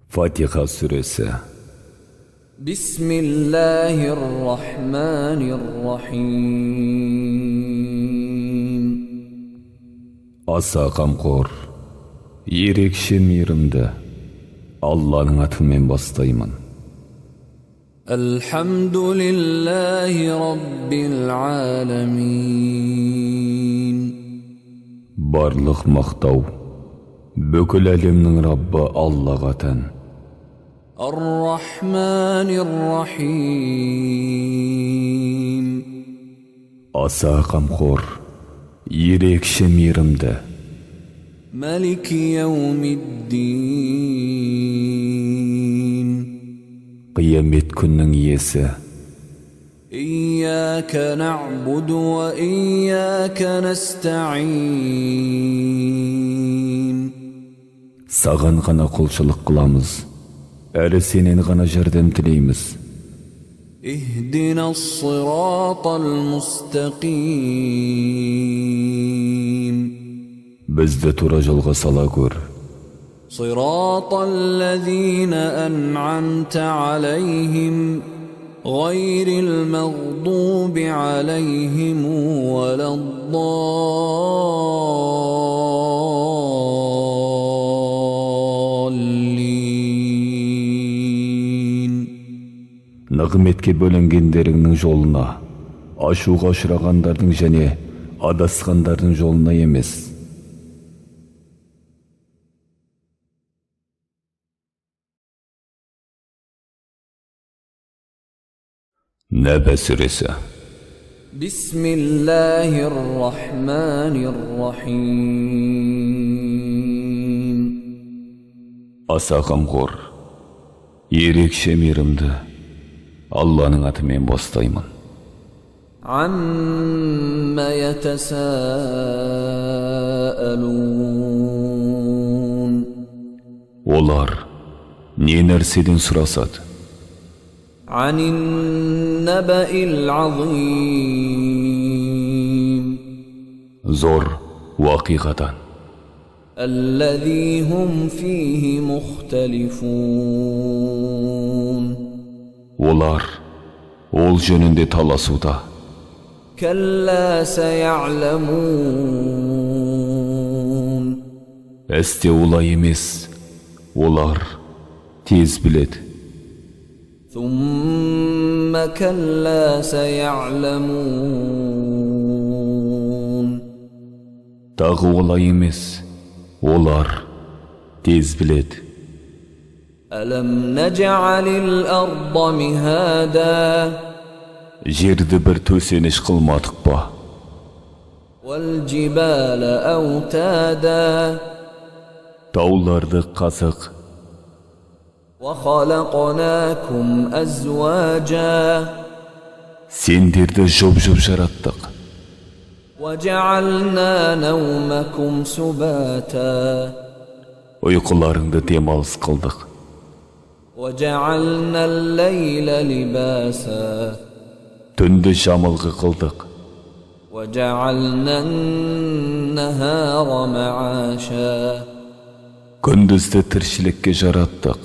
Fatiha suresi. Bismillahirrahmanirrahim. Аса қамқор, ерекше мейірімді Алланың атымен бастаймын. Алхамдулиллахи раббил аламин. Барлық мақтау бүкіл әлемнің Раббы Аллаға тән. Ар-Рахманир-Рахим. Аса қамқор, ерекше мейірімді. Малики яумиддин. Қиямет күннің иесі. Ияка нa'буду ва ияка наста'ин. Саған ғана құлшылық қыламыз, әрі сенен ғана жәрдем тілейміз. Ихдина ас-сиратал мустақим. Бізді тура жолға сала көр. Сиратал лазина ан'амта алейхим гайрил мағдуби алейхим валаддаллин. Нығметке бөлінгендеріңнің жолына, ашуға ұшырағандардың және адасқандардың жолына емес. Нәбә сүресі. Бисмиллахир-рахманир-рахим. Аса қамқор, ерекше мейірімді Алланың атымен бастаймын. Амма ятасаалун. Олар не нәрседен сұрасады? Анин набаил азим. Зор уақиғадан. Аллази хум фихи мухталифун. Олар ол жөнінде таласуда. Калла сая'ламун. Әсте олай емес, олар тез біледі. ثم كلا سيعلمون. Тағы олай емес, олар тез біледі. ألم نجعل الأرض مهادا. Жерді бір төсеніш қылмадық па? والجبال أوتادا. Тауларды қазық. وخلقناكم أزواجا. Сендерді жұп-жұп жараттық. وجعلنا نومكم سباتا. Ұйқыларыңды демалыс қылдық. وجعلنا الليل لباسا. Түнді жамылғы қылдық. وجعلنا النهار معاشا. Күндізді тіршілікке жараттық.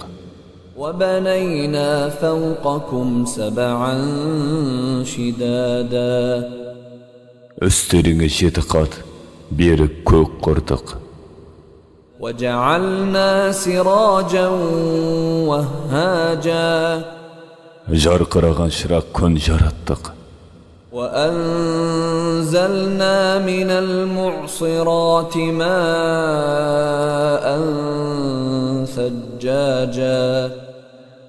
وبنينا فوقكم سبعا شدادا. Үстеріңе 7 қат берік көк құрдық. وجعلنا سراجا وهاجا. Жарқыраған шырақ күн жараттық. وأنزلنا من المعصرات ماء ثجاجا.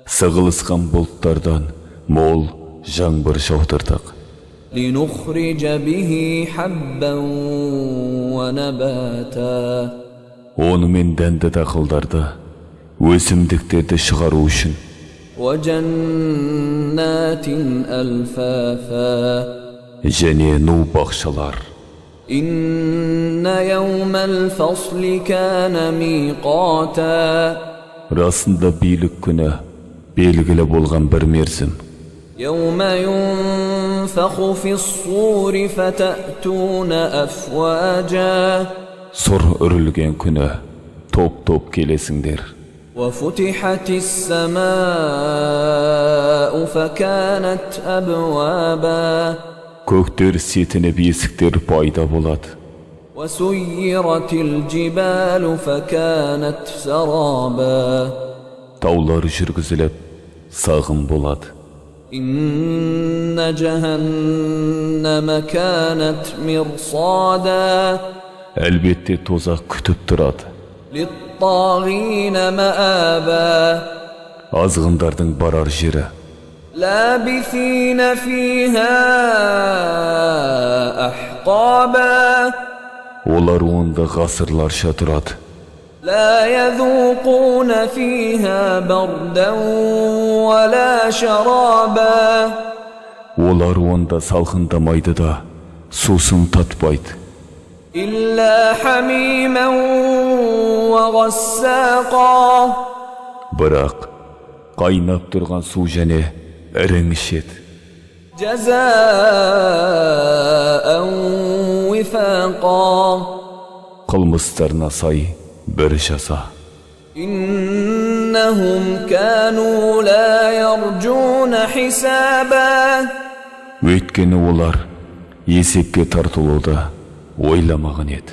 Сығылысқан бұлттардан мол жаңбыр жаудырдық. لنخرج به حبا ونباتا. Онымен дәнді дақылдарды, өсімдіктерді шығару үшін. وجنات ألفافا. Және ну бақшалар. إن يوم الفصل كان ميقاتا. Расында билік күні белгілі болған бір мерзім. يوم ينفخ في الصور فتأتون أفواجا. Sor örülgen küne top kelesingler. وفتحت السماء فكانت أبوابا Kökter setine besikler payda bolad. وسيرت الجبال فكانت سرابا Tawlar jürgüzülep sağım bolad. إن جهنم كانت مرصادا Elbette tozak kütüp turad. للطاغين مآبا Azgındardyň barar jeri. لابثين فيها أحقابا Olar onda gasırlarşa turad. لا يذوقون فيها بردا ولا شرابا Olar onda salgındamaydı da susun tatbaydı. إلا حميما وغساقا Birak qaynap turgan su jene ereňişet. جزاء وفاقا Kılmyslarına say bir jasa. إنهم كانوا لا يرجون حسابا Ötkeni olar esepke tartılıda oylamagyn edi.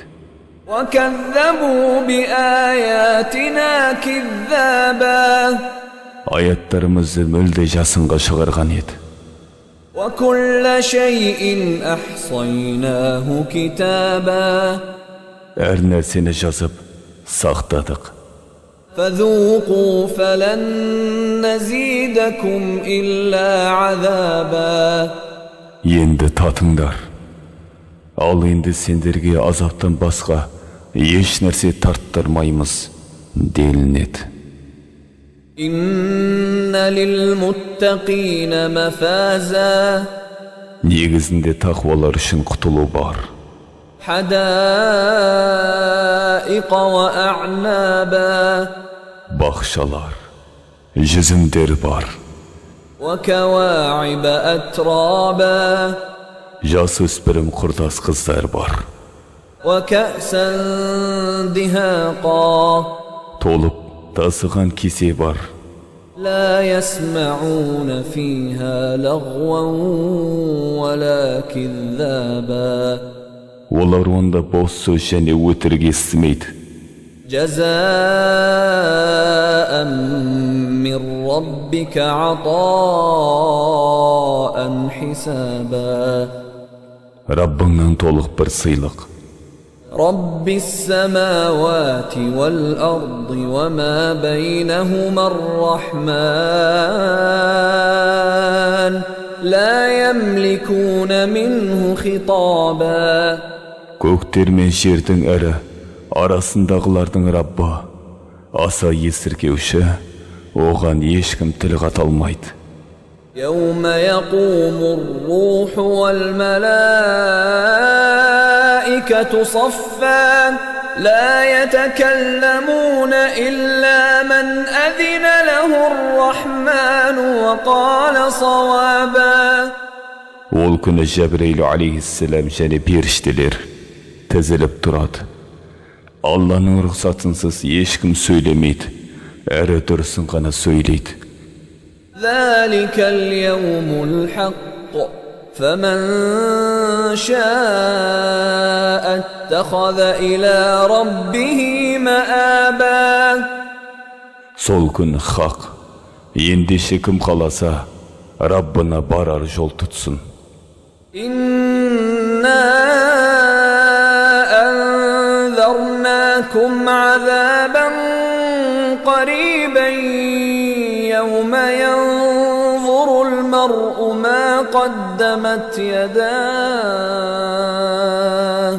وكذبوا بآياتنا كذابا Ayatlarımızı mölde jasınga çıgargan edi. وكل شيء أحصيناه كتابا Her nerseni жазıp saktadık. فذوقوا فلن نزيدكم إلا عذابا Endi tatınglar. Al endi senderge azaptan basqa eş nerse tarttırmaymız delinedi. إن للمتقين مفازا Negizinde takvalar üçün kutulu bar. حدائق وأعنابا Bakşalar, jizimder bar. وكواعب أترابا Jasöspürüm kurdas kızlar bar. وكأسا دهاقا Tolup tasıgan kise bar. لا يسمعون فيها لغوا ولا كذابا Olar onda boş söz jene ötürge istimeydi. جزاء من ربك عطاء حسابا Rabbından toluq bir sıylık. رب السماوات والأرض وما بينهما الرحمن لا يملكون منه خطابا Kökter men жердің әрі, arasındagılardyň Rabbi, asa esirgewşi, oğan eşkim til gatalmaydy. يوم يقوم الروح والملائكة صفا لا يتكلمون إلا من أذن له الرحمن وقال صوابا Ol күnü Cebrail aleyhisselam jene perişteler tezilip turad. Allah'ın ruhsatınsız eşkim söylemeydi, ere dursun gana söyleydi. ذلك اليوم الحق فمن شاء اتخذ إلى ربه مآبا Sol gün hak, endişe kim kalasa, Rabbına barar jol tutsun. إنا أنذرناكم عذابا قريبا يوم ينظر المرء ما قدمت يداه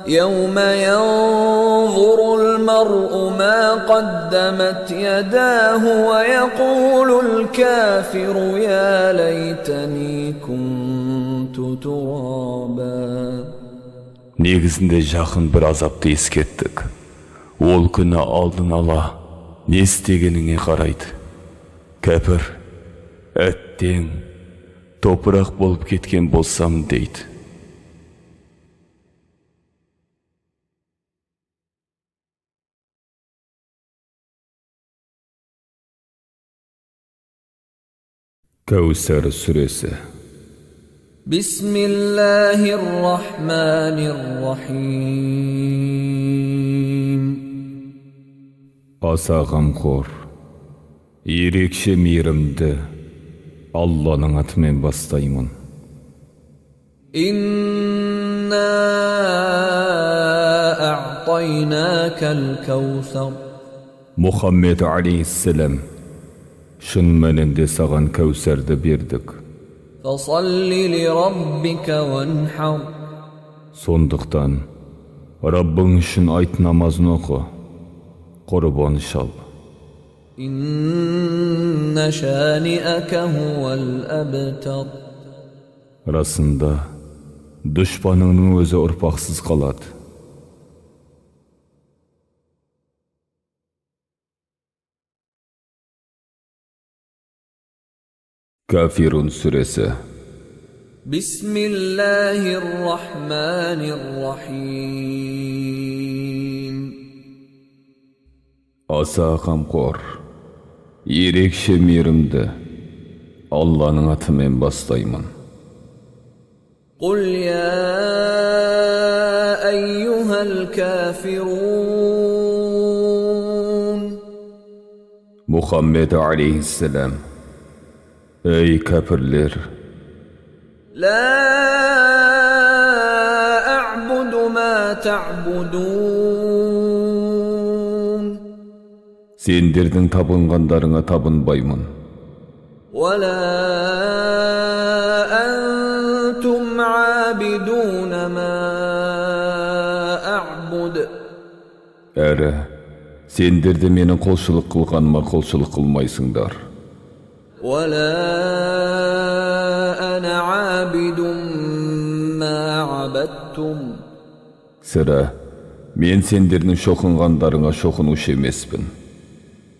يوم ينظر المرء ما قدمت يداه ويقول الكافر يا ليتني كنت ترابا Negizinde жақын bir azapты eskettik. Ol күні aldın ala, ne istegenine qaraydı. Käpir, ätteň, toprak bolup ketken bolsam deydi. Кәусәр сүресі. Бисмиллахир-рахманир-рахим. Аса ғамқор, ерекше мейірімді Алланың атымен бастаймын. Инна а'тайнакал каусар. Мұхаммед алейхиссалам, шын мәнінде саған кәусәрді бердік. Фасалли ли раббика ванхар. Сондықтан, Раббың үшін айт намазын оқы, құрбан шал. Инна шани'ака хувал абтар. Расында, дұшпаныңның өзі ұрпақсыз қалады. Кафирун сүресі. Бисмиллахир-рахманир-рахим. Аса қамқор, ерекше мейірімді Алланың атымен бастаймын. Құл я айюхал кафирун. Мұхаммед алейхиссалам, ey kafirler, La a'budu ma ta'budun. Сендердің табынғандарыңа табынбаймын. Wa la antum 'abiduna ma a'bud. Әрі, сендер де менің құлшылық қылғаныма құлшылық қылмайсыңдар. ولا أنا عابد ما عبدتم. Сірә, мен сендердің шоқынғандарыңа шоқынушы емеспін.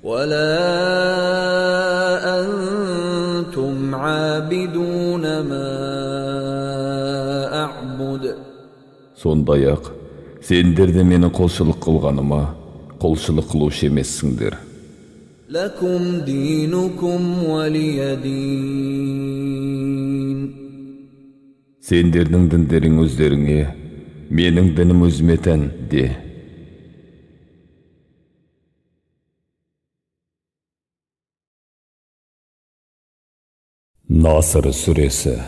ولا أنتم عابدون ما أعبد. Сондай-ақ, сендер де менің құлшылық қылғаныма құлшылық қылушы емессіңдер. لكم دينكم ولي دين. Сендердің діндерің өздеріңе, менің дінім өзіме тән де. Наср сүресі.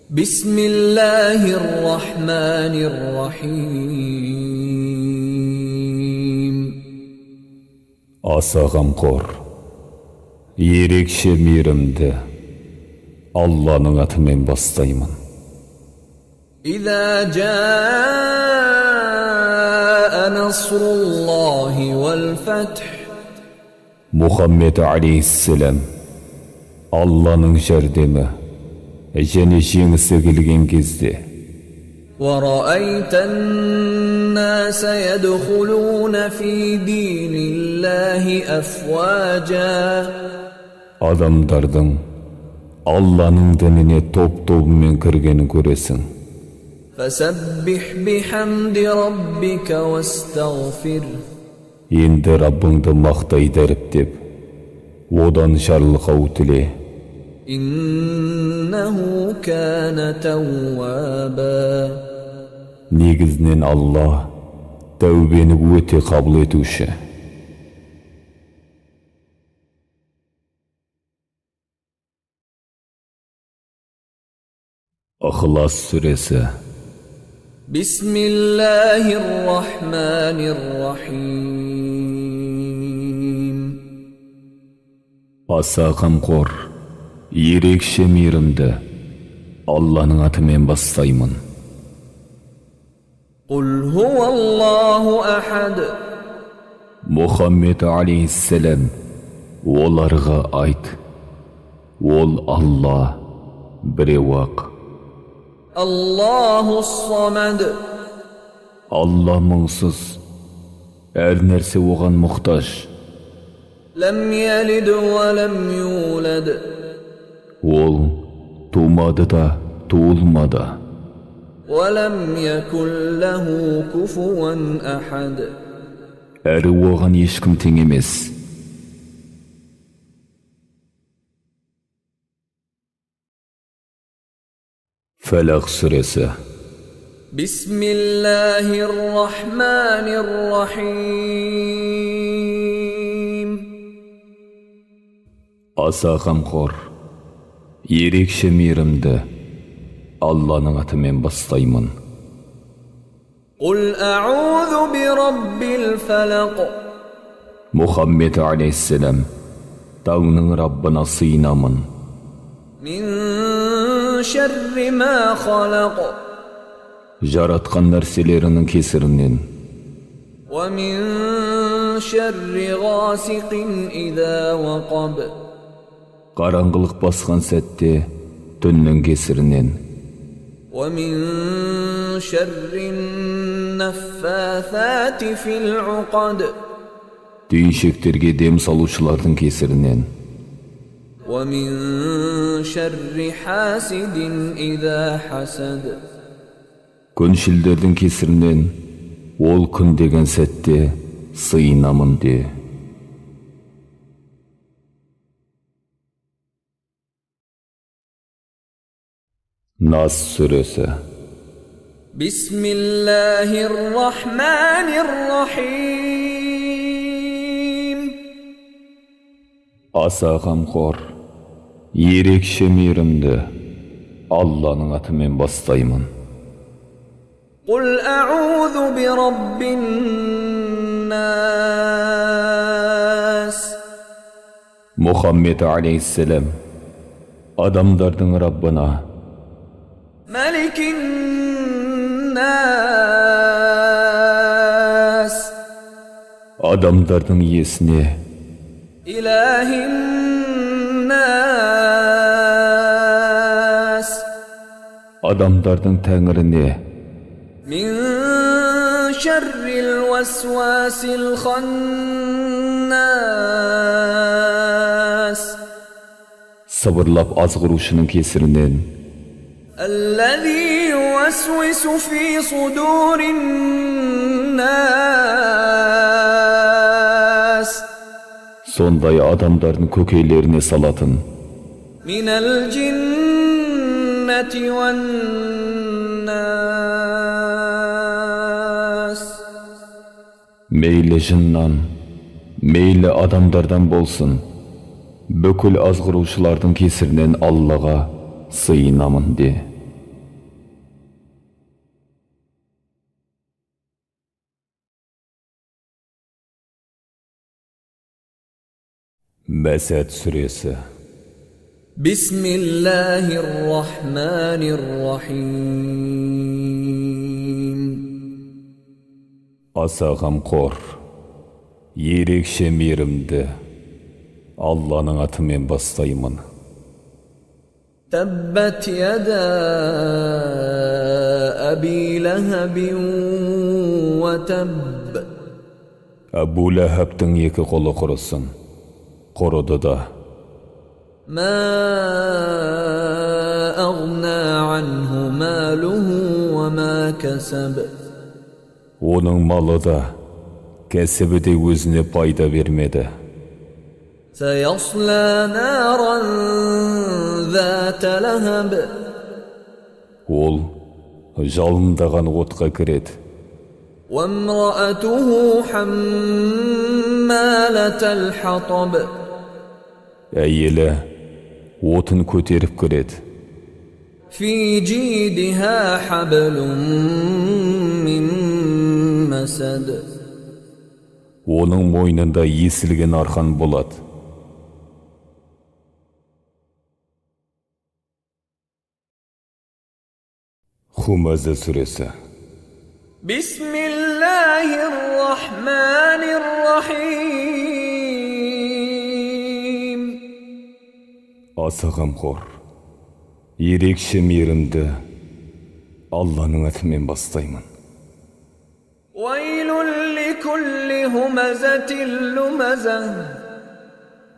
Бисмиллахир-рахманир-рахим. Аса ғамқор, ерекше мейірімді Алланың атымен бастаймын. إذا جاء نصر الله والفتح. Мұхаммед алейхиссалам, Алланың жәрдемі және жеңісі келген кезде. ورأيت الناس يدخلون في دين الله أفواجا. Адамдардың Алланың дініне топ-тобымен кіргенін көресің. فسبح بحمد ربك واستغفر. Енді Раббыңды мақтай дәріптеп, одан жарлықау тіле. إنه كان توابا. Негізінен Алла тәубені өте қабыл етуші. Ықылас сүресі. Бисмиллахир-рахманир-рахим. Аса қамқор, ерекше мейірімді Алланың атымен бастаймын. Құл хуаллаху ахад. Мұхаммед алейхиссалам, оларға айт, ол Алла біреу-ақ. Аллаху самад. Алла мұңсыз, әр нәрсе оған мұқтаж. Лам ялид ва лам юлад. Ол тумады да, туылмады. Ва лам якун лаху куфуан ахад. Әрі оған ешкім тең емес. Felak suresi. Bismillahirrahmanirrahim. Аса қамқор, ерекше мейірімді Алланың атымен бастаймын. Qul a'udhu bi rabbil falaq. Мұхаммед алейхиссалам, таңның Раббына сыйынамын. Min sharri ma khalaq. Жаратқан нәрселерінің кесірінен. Wa min sharri ghasiqin idha waqab. Қараңғылық басқан сәтте түннің кесірінен. Wa min sharri naffathati fil 'uqad. Түйіншектерге дем салушылардың кесірінен. Wa min sharri hasidin idha hasad. Күншілдердің кесірінен ол күн деген сәтте сыйынамын де. Нас сүресі. Bismillahirrahmanirrahim. Аса қамқор, ерекше мейірімді Алланың атымен бастаймын. Qul a'udhu bi rabbin nas. Мұхаммед алейхиссалам, адамдардың Раббына, Malikin nas. адамдардың иесіне, Ilahin nas. адамдардың тәңіріне, Min sharril waswasil khannas. сыбырлап азғырушының кесірінен, Alladhi yuwaswisu fi sudurin nas. сондай адамдардың көкейлеріне салатын, Minal jinnati wan nas. мейлі жыннан, мейлі адамдардан болсын, бүкіл азғырушылардың кесірінен Аллаға сыйынамын де. Мәсәд сүресі. Bismillahirrahmanirrahim. Аса қамқор, ерекше мейірімді Алланың атымен бастаймын. Tabbat yada abi lahabin wa tabb. Әбу Ләһәбтің екі қолы құрысын, құрыды да. Ma aghna anhu maluhu wa ma kasab. Оның малы да, кәсібі де өзіне пайда бермеді. Sayasla naran dhata lahab. Ол жалындаған отқа кіреді. Wa imra'atuhu hammalatal hatab. Әйелі отын көтеріп кіреді. Fi jidha hablum min masad. Оның мойнында есілген арқан болады. Хумаза сүресі. Bismillahirrahmanirrahim. Аса қамқор, ерекше мейірімді Алланың атымен бастаймын. Waylun likulli humazatin lumazah.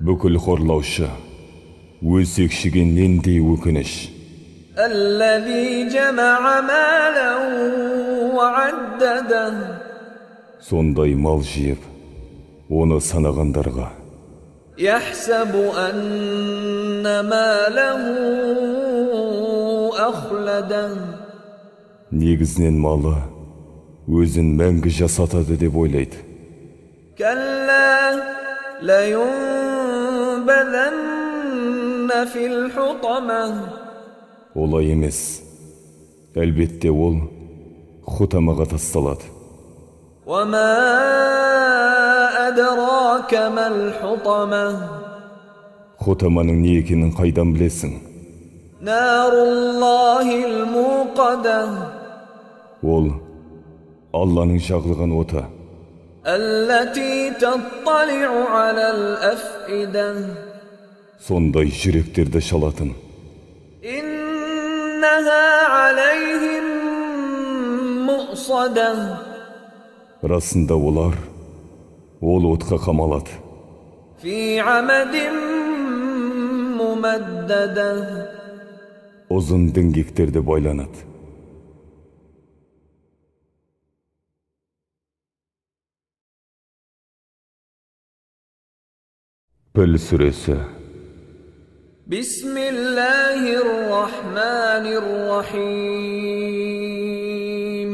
Бүкіл хорлаушы, өсекшіген нендей өкініш. Alladhi jama'a malan wa 'addadah. Сондай мал жиып, оны санағандарға. Yahsabu anna malahu أخلده Негізінен малы өзін мәңгі жасатады деп ойлайды. كلا لينبذن في الحطمة Олай емес. Әлбетте ол хутамаға тасталады. وما أدراك ما الحطمة Хутаманың не екенін қайдан білесің? نار الله الموقدة Ол Алланың жағылған оты. التي تطلع على الأفئدة Сондай жүректерді шалатын. إنها عليهم مؤصدة Расында олар ол отқа қамалады. في عمد ممددة Ұзын діңгектерді байланады. Піл сүресі. بسم الله الرحمن الرحيم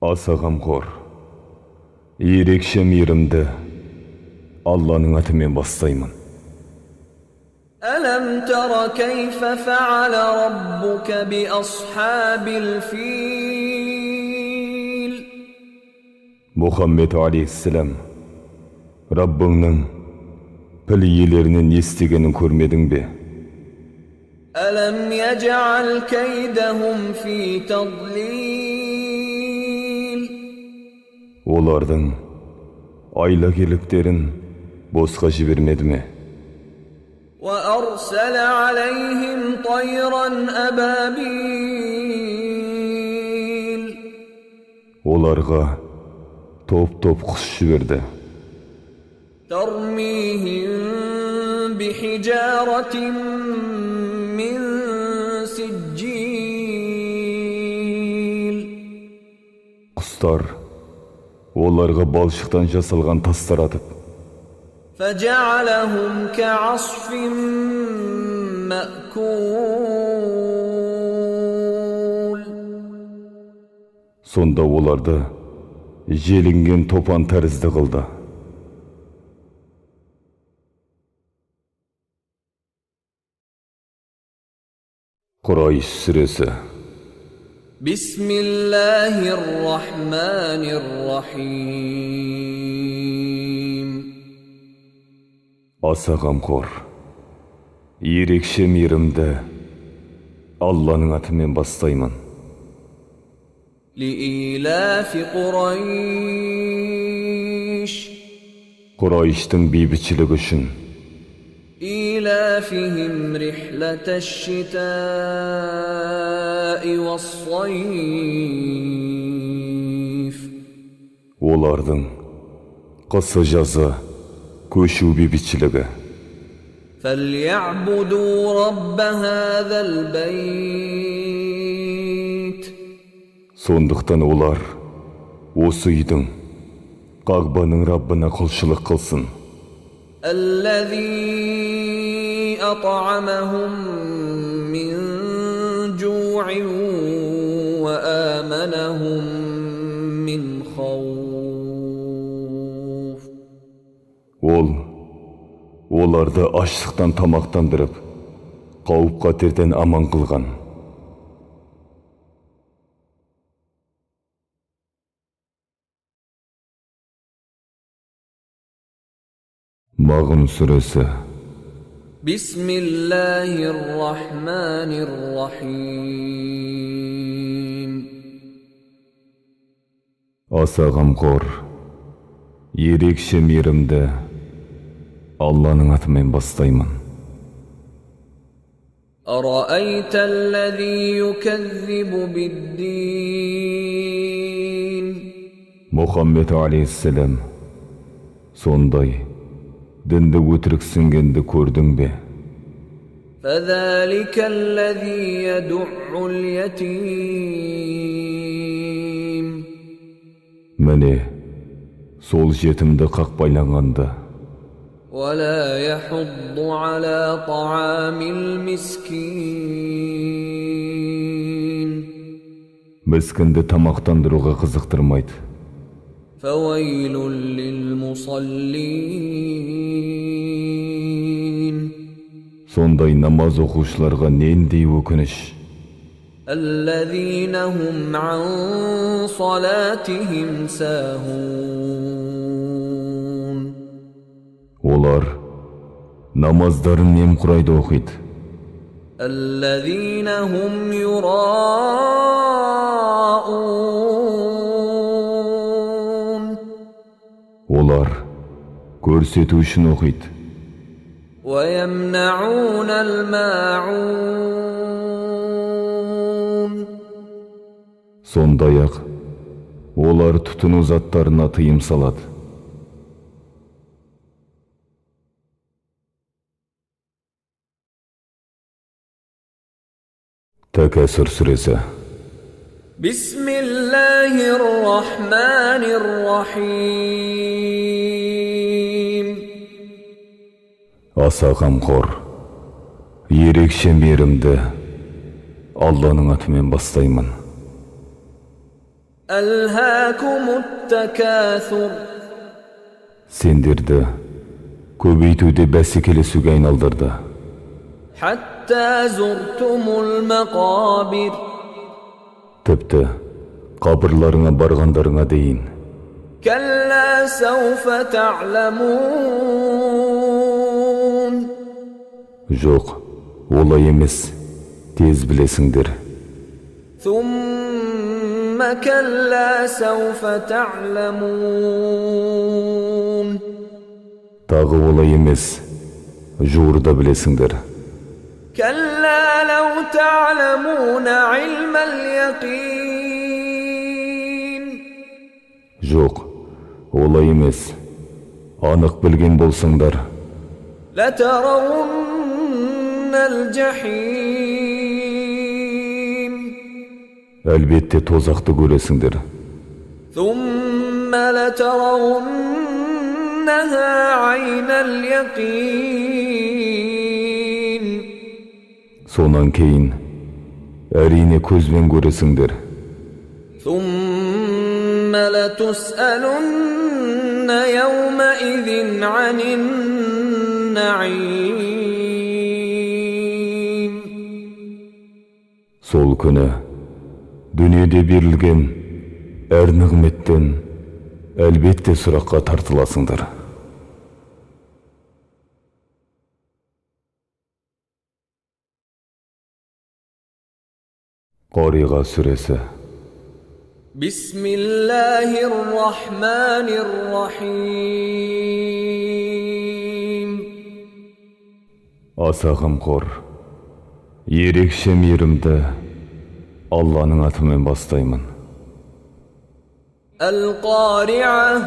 Аса қамқор, ерекше мейірімді Алланың атымен бастаймын. ألم تر كيف فعل ربك بأصحاب الفيل Мұхаммед алейхиссалам, Раббыңның піл иелерінен естігенін көрмедің бе? ألم يجعل كيدهم في تضليل Олардың айлакерліктерін босқа жібермеді ме? وأرسل عليهم طيرا أبابيل Оларға топ-топ құс жіберді. ترميهم بحجارة من سجيل Құстар оларға балшықтан жасалған тастар атып, فجعلهم كعصف مأكول сонда оларды желінген топан тәрізді қылды. Құрайш сүресі. بسم الله الرحمن الرحيم Аса қамқор, ерекше мейірімді Алланың атымен бастаймын. لإيلاف قريش Құрайштың бейбітшілігі үшін, إيلافهم رحلة الشتاء والصيف олардың қысы жазы көшу бейбітшілігі. فليعبدوا رب هذا البيت Сондықтан олар осы үйдің, Қағбаның Раббына құлшылық қылсын. الذي أطعمهم من جوع وآمنهم من خوف Ол оларды аштықтан тамақтандырып, қауіп-қатерден аман қылған. Мағун сүресі. بسم الله الرحمن الرحيم Аса қамқор, ерекше мейірімді Алланың атымен бастаймын. أرأيت الذي يكذب بالدين Мұхаммед алейхиссалам, сондай дінді өтіріксінгенді көрдің бе? فذلك الذي يدع اليتيم Міне, сол жетімді қақпайланғанды, ولا يحض على طعام المسكين Miskindi tamaqtandыруга кызыктырмайт. فويل للمصلين Сондай намаз окуучуларга нендей өкүнүч. الذين هم عن صلاتهم ساهون Олар намаздарын немкурайды окуйт. الذين هم يراءون Олар көрсөтүү үчүн окуйт. ويمنعون الماعون Сондай-ак олар тутунуу заттарына тыйым салат. Такасур сүресі. بسم الله الرحمن الرحيم Аса камкор, ерекше мейірімді Алланың атымен бастаймын. ألهاكم التكاثر Сендерді көбейтуде бәсекелесуге айналдырды. حتى زرتم المقابر Тіпті қабырларыңа барғандарыңа дейін. كلا سوف تعلمون Жоқ, олай емес, тез білесіңдер. ثم كلا سوف تعلمون Тағы олай емес, жуырда білесіңдер. كلا لو تعلمون علم اليقين Жоқ, олай емес, анық білген болсаңдар. لترون الجحيم Әлбетте тозақты көресіңдер. ثم لترونها عين اليقين Сонан кейін, әрине көзбен көресіңдер. ثم لتسألن يومئذ عن النعيم Сол күні, дүниеде берілген әр нығметтен әлбетте сұраққа тартыласыңдар. Қариға сүресі. بسم الله الرحمن الرحيم Аса қамқор, ерекше мейірімді Алланың атымен бастаймын. القارعة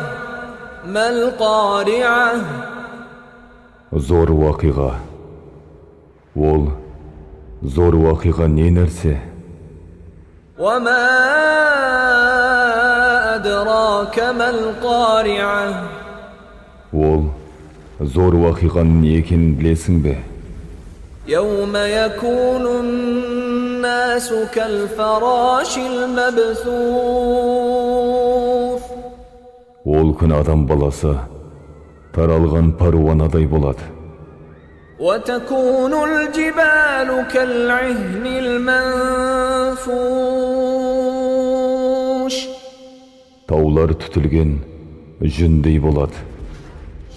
ما القارعة Зор уақиға. Ол, зор уақиға не нәрсе? وما أدراك ما القارعة Ол, зор уақиғаның не екенін білесің бе? يوم يكون الناس كالفراش المبثوث Ол күн адам баласы таралған паруанадай болады. وتكون الجبال كالعهن المنفوش Таулар түтілген жүндей болады.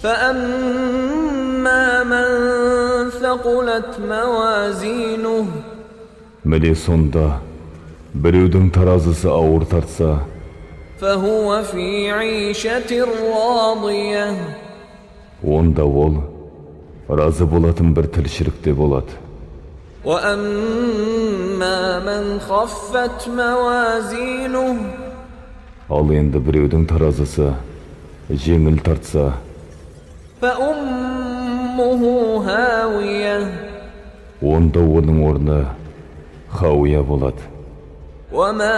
فأما من ثقلت موازينه Міне сонда біреудің таразысы ауыр тартса, فهو في عيشة راضية онда ол разы болатын бір тіршілікте болады. وأما من خفت موازينه Ал енді біреудің таразысы жеңіл тартса, فأمه هاوية онда оның орны хауия болады. وما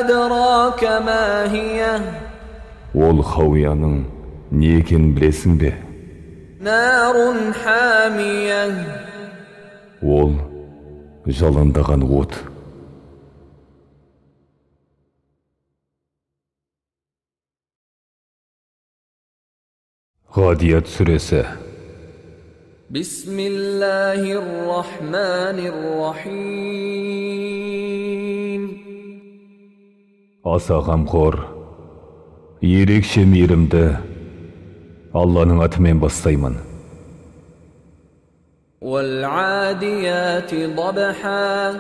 أدراك ما هي Ол хауияның не екенін білесің бе? نار حامية Ол жалындаған от. Ғадият сүресі. بسم الله الرحمن الرحيم Аса қамқор, ерекше мейірімді Алланың атымен бастаймын. والعاديات ضبحا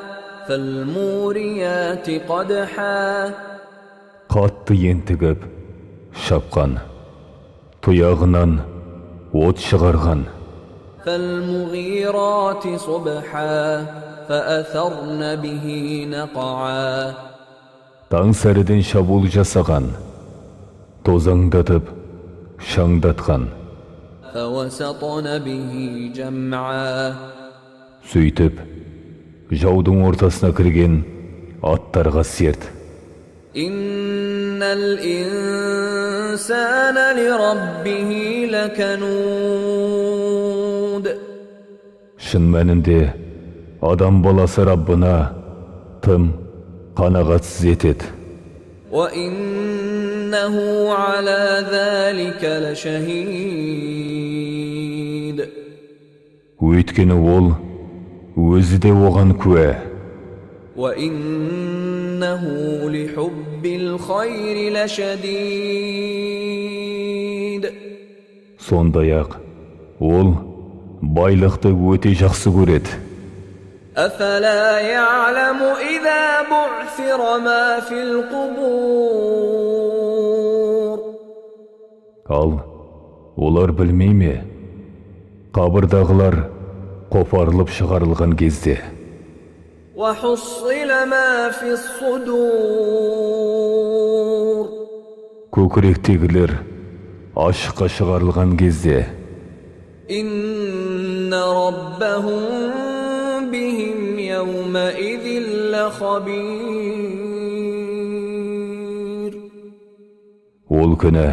فالموريات قدحا Қатты ентігіп, шапқан, тұяғынан от шығарған, فالمغيرات صبحا فأثرن به نقعا таң сәріден шабуыл жасаған, тозаңдатып, шаңдатқан, فوسطن به جمعا сөйтіп, жаудың ортасына кірген аттарға серт. إن الإنسان لربه لكنود Шын мәнінде, адам баласы Раббына тым қанағатсыз етеді. وإنه على ذلك لشهيد Өйткені ол өзі де оған куә. وإنه لحب الخير لشديد Сондай-ақ, ол байлықты өте жақсы көреді. أفلا يعلم إذا بعثر ما في القبور Ал олар білмей ме? Қабырдағылар қопарылып шығарылған кезде, وحصل ما في الصدور көкіректегілер ашыққа шығарылған кезде, إن ربهم بهم يومئذ لخبير ол күні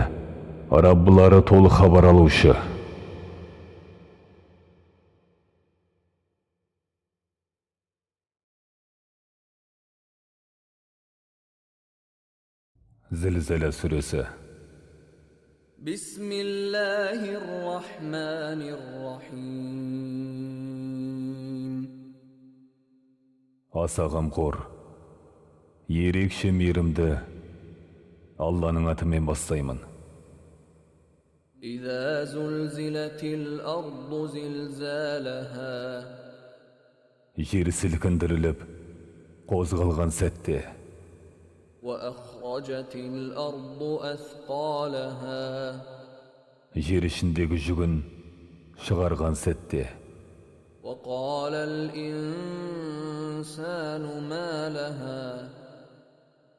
Раббылары толық хабар алушы. Зілзала сүресі. بسم الله الرحمن الرحيم Аса қамқор, ерекше мейірімді Алланың атымен бастаймын. إذا زلزلت الأرض زلزالها Жер сілкіндіріліп, қозғалған сәтте, وأخرجت الأرض أثقالها жер ішіндегі жүгін шығарған сәтте, وقال الإنسان ما لها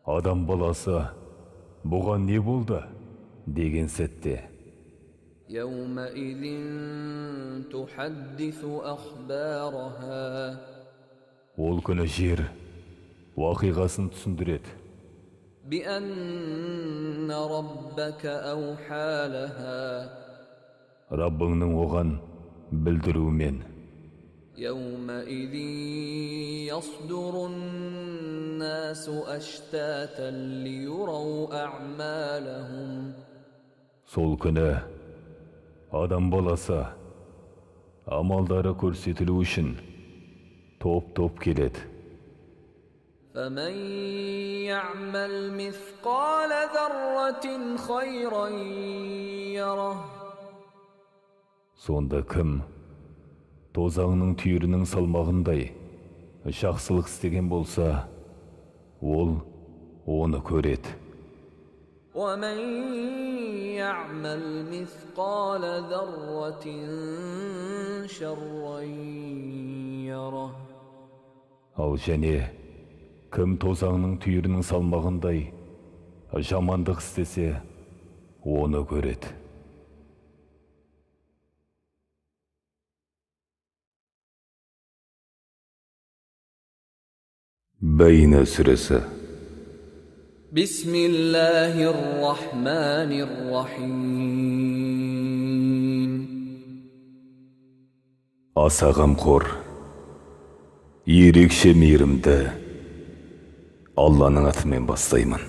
адам баласы бұған не болды деген сәтте, يومئذ تحدث أخبارها ол күні жер уақиғасын түсіндіреді. بأن ربك أوحى لها Раббыңның оған білдіруімен. يومئذ يصدر الناس أشتاتا ليروا أعمالهم Сол күні адам баласы амалдары көрсетілу үшін топ-топ келеді. فمن يعمل مثقال ذرة خيرا يره Сонда кім тозаңның түйірінің салмағындай жақсылық істеген болса, ол оны көреді. ومن يعمل مثقال ذرة شرا يره Ал және кім тозаңның түйірінің салмағындай жамандық істесе, оны көреді. Бәйна сүресі. بسم الله الرحمن الرحيم Аса қамқор, ерекше мейірімді Алланың атымен бастаймын.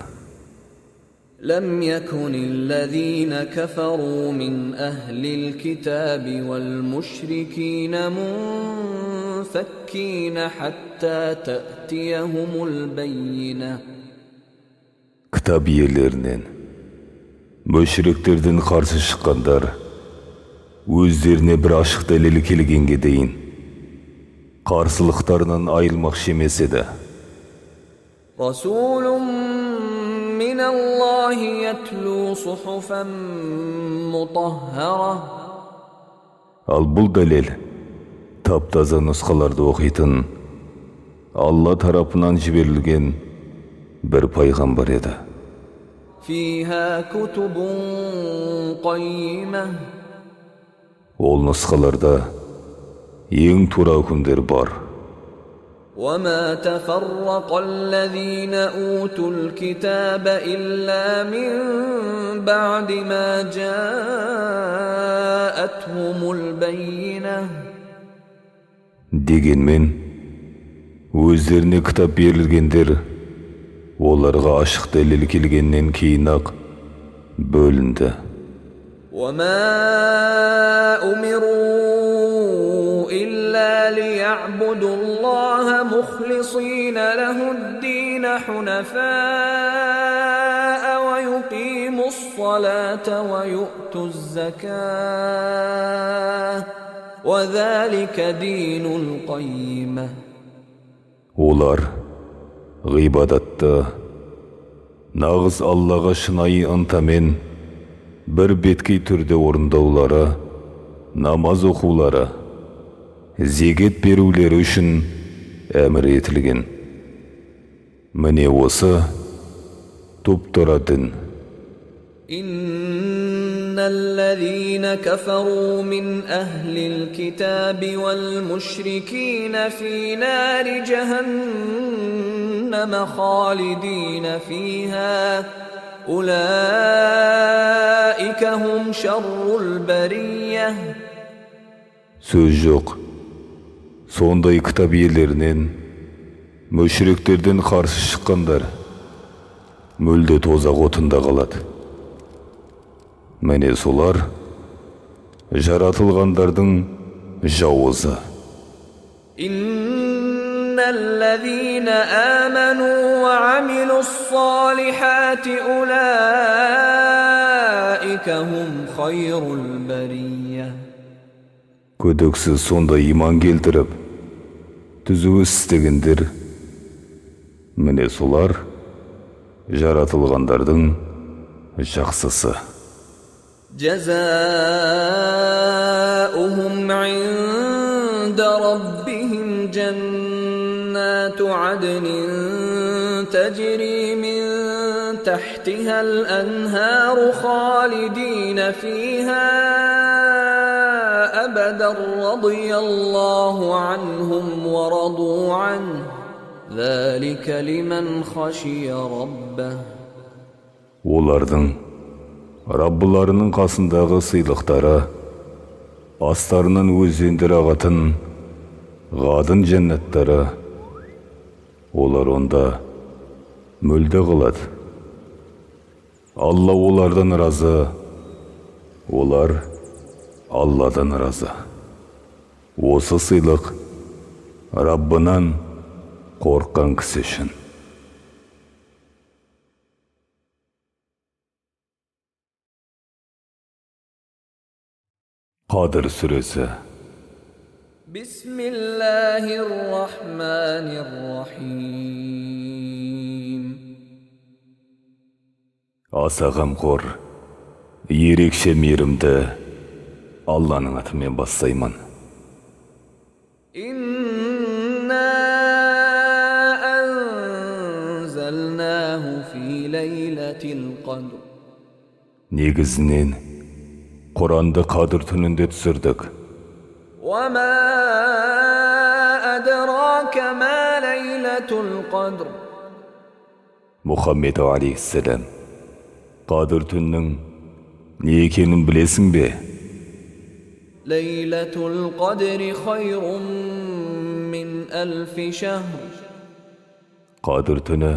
لم يكن الذين كفروا من أهل الكتاب والمشركين منفكين حتى تأتيهم البينة. Kitap иелерінен, мүшриктерден қарсы шыққандар, өздеріне бір ашық дәлел келгенге дейін, қарсылықтарынан айырмақшы емес еді. رسول من الله يتلو صحفا مطهرة. Ал бұл дәлел, таптаза нұсқаларды оқитын, Алла тарапынан жіберілген бір пайғамбар еді. فيها كتب قيمة. Ол нұсқаларда ең тура үкімдер бар. وما تفرق الذين أوتوا الكتاب إلا من بعد ما جاءتهم البينة. Дегенмен, өздеріне кітап берілгендер, оларға ашық дәлел келгеннен кейін-ақ бөлінді. وما أمروا إلا ليعبدوا الله مخلصين له الدين حنفاء ويقيموا الصلاة ويؤتوا الزكاة وذلك دين القيمة. Олар ғибадатты нағыз Аллаға шынайы ынтамен бір беткей түрде орындаулары, намаз оқулары, зекет берулері үшін әмір етілген. Міне осы тұп-тура дін. إن الذين كفروا من أهل الكتاب والمشركين في نار جهنم خالدين فيها أولئك هم شر البرية. Сөз жоқ. Сондай кітап иелерінен, мүшриктерден қарсы шыққандар мүлде тозақ отында қалады. Міне солар жаратылғандардың жауызы. إن الذين آمنوا وعملوا الصالحات أولئك هم خير البرية. Күдіксіз сонда иман келтіріп, түзу істегендер, міне солар жаратылғандардың жақсысы. جزاؤهم عند ربهم جنات عدن تجري من تحتها الأنهار خالدين فيها أبدا رضي الله عنهم ورضوا عنه ذلك لمن خشي ربه. Олардың Раббыларының қасындағы сыйлықтары, астарынан өзендер ағатын ғадын жәннаттары, олар онда мүлде қалады. Алла олардан разы, олар Алладан разы. Осы сыйлық Раббынан қорыққан кісі үшін. Қадыр сүресі. Бисмиллахир-рахманир-рахим. Аса қамқор, ерекше мейірімді Алланың атымен бастаймын. Инна анзалнаху фи лейлатил қадр. Негізінен Құранды Қадыр түнінде түсірдік. وَمَا أَدْرَاكَ مَا لَيْلَةُ الْقَدْرِ. Мұхаммед алейхиссалам, Қадыр түннің не екенін білесің бе? ليلة القدر خير من ألف شهر Qadr tuni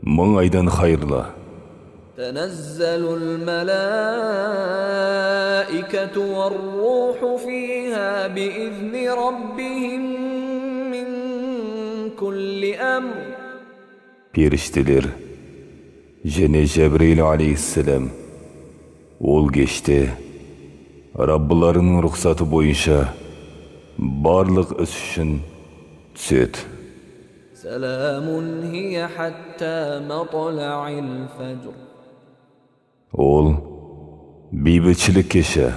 1000 aydan hayırlı. تنزل الملائكة والروح فيها بإذن ربهم من كل أمر Perişteler және Cebrail aleyhisselam ol geçti Rabbularının ruhsatı boyunca barlıq iş üçün түсет. سلام هي حتى مطلع الفجر Ol beyбітчілік кеші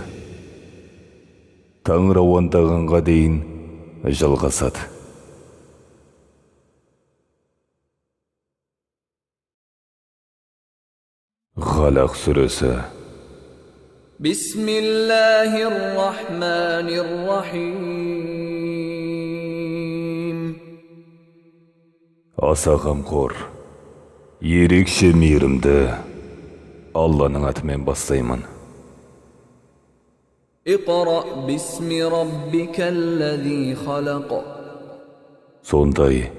таң рауандағанға дейін жалғасады. Ғалақ сүресі. بسم الله الرحمن الرحيم Аса қамқор, ерекше мейірімді Алланың атымен бастаймын. اقرأ باسم ربك الذي خلق Сондай,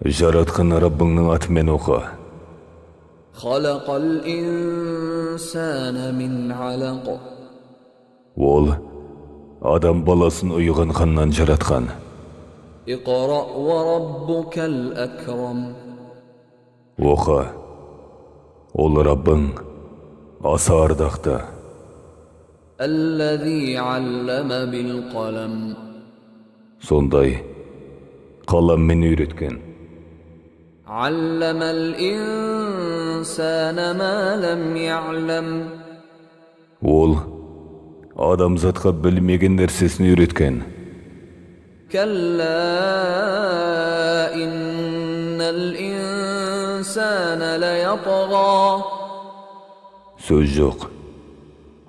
жаратқан Раббыңның атымен оқы. خلق الإنسان من علق Ол, адам баласын ұйыған қаннан жаратқан. اقرأ وربك الأكرم Оқы. Ол Раббың аса ардақты. الذي علم بالقلم Сондай, қаламмен үйреткен. علم الإنسان ما لم يعلم Ол, адамзатқа білмеген нәрсесін үйреткен. كلا إن الإنسان ليطغى Сөз жоқ.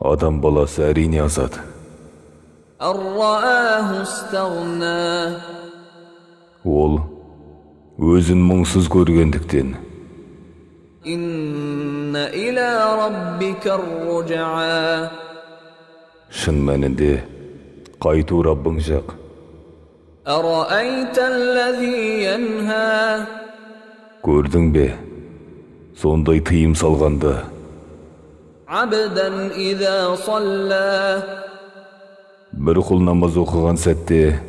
Адам баласы әрине азады. أن رآه استغنى Ол, өзін мұңсыз көргендіктен. إن إلى ربك الرجعى Шын мәнінде, қайту Раббың жақ. أرأيت الذي ينهى Көрдің бе? Сондай тыйым салғанды. عبدا إذا صلى Бір құл намаз оқыған сәтте,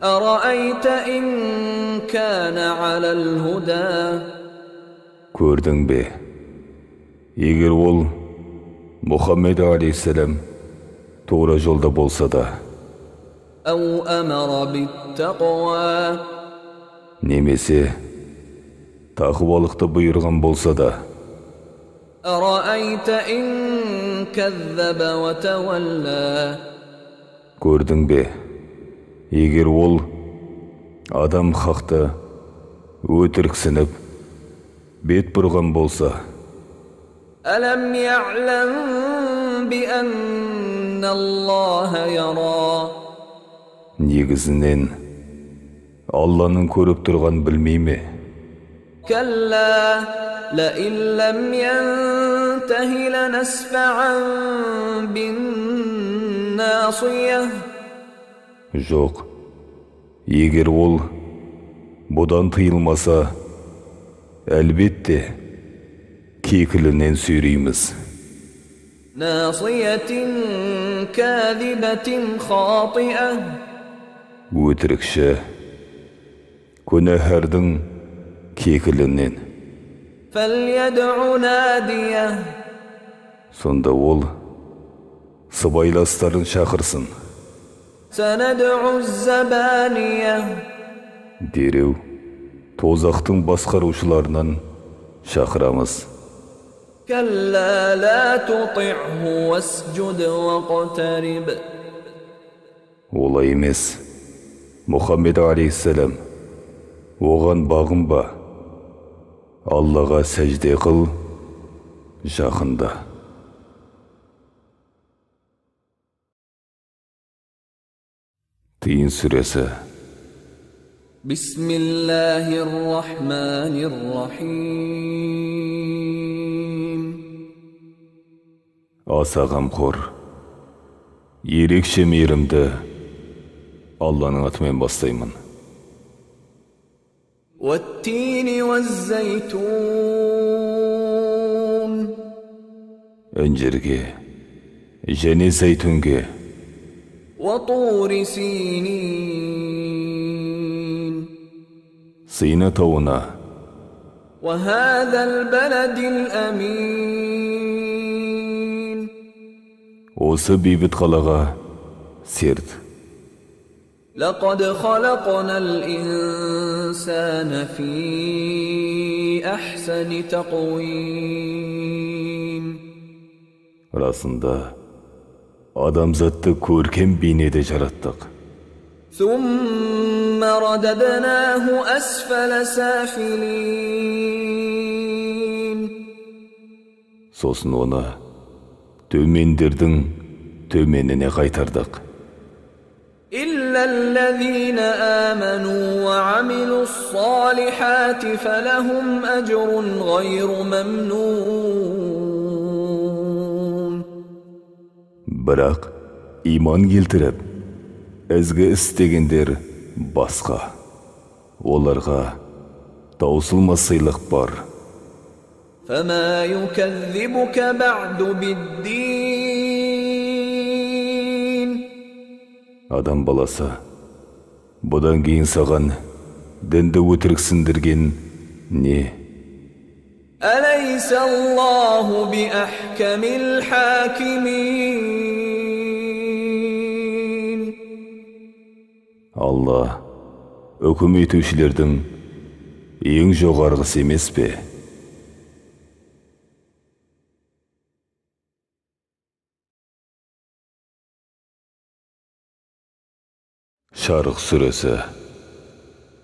أرأيت إن كان على الهدى көрдің бе? Егер ол, Мұхаммед алейхиссалам, тура жолда болса да, أو أمر بالتقوى немесе тақуалықты бұйырған болса да, أرأيت إن كذب وتولى көрдің бе? Егер ол, адам хақты өтіріксініп, бет бұрған болса, ألم يعلم بأن الله يرى негізінен Алланың көріп тұрған білмей ме? كلا لئن لم ينته لنسفعا بالناصية Жоқ. Егер ол бұдан тыйылмаса, әлбетте кекілінен сүйрейміз. ناصية كاذبة خاطئة Өтірікші, күнәһардың кекілінен. فليدع ناديه Сонда ол сыбайластарын шақырсын. سندع الزبانية Дереу тозақтың басқарушыларынан шақырамыз. كلا لا تطعه واسجد واقترب Олай емес. Мұхаммед алейхиссалам, оған бағынба. Аллаға сәжде қыл, жақында. Тиын сүресі. بسم الله الرحمن الرحيم Аса ғамқор, ерекше мейірімді Алланың атымен бастаймын. والتين والزيتون Інжірге және зәйтүнге, وطور سينين Сина тауына, وهذا البلد الأمين осы бейбіт қалаға серт. لقد خلقنا الإنسان في أحسن تقويم Расында, адамзатты көркем бейнеде жараттық. ثم رددناه أسفل سافلين Сосын оны төмендердің төменіне қайтардық. إلا الذين آمنوا وعملوا الصالحات فلهم أجر غير ممنون Бірақ иман келтіріп, ізгі істегендер басқа. Оларға таусылмас сыйлық бар. فما يكذبك بعد بالدين Адам баласы, бұдан кейін саған дінді өтіріксіндірген не? أليس الله بأحكم الحاكمين Алла, үкім етушілердің ең жоғарғысы емес пе? Шарық сүресі.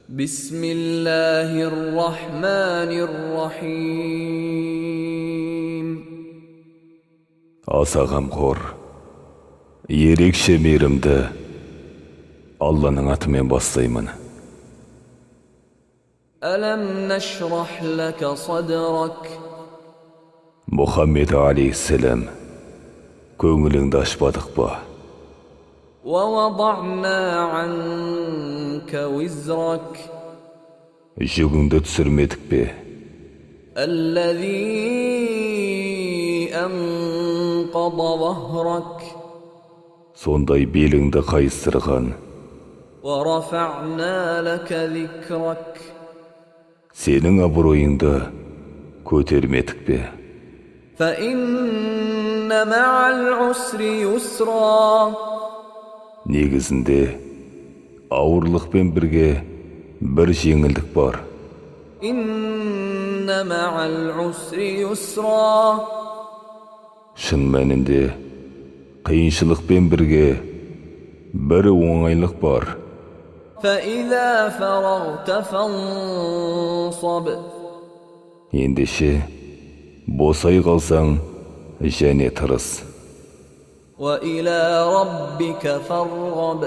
بسم الله الرحمن الرحيم Аса ғамқор, ерекше мейірімді Алланың атымен бастаймын. ألم نشرح لك صدرك Мұхаммед алейхиссалам, көңіліңді ашпадық па? ووضعنا عنك وزرك Жүгіңді түсірмедік пе? الذي أنقض ظهرك Сондай беліңді қайыстырған, ورفعنا لك ذكرك сенің абыройыңды көтермедік пе? فإن مع العسر يسرا Негізінде ауырлықпен бірге бір жеңілдік бар. إن مع العسر يسرا Шын мәнінде қиыншылықпен бірге бір оңайлық бар. فإذا فرغت فانصب Ендеше босай қалсаң және тырыс. وإلى ربك فارغب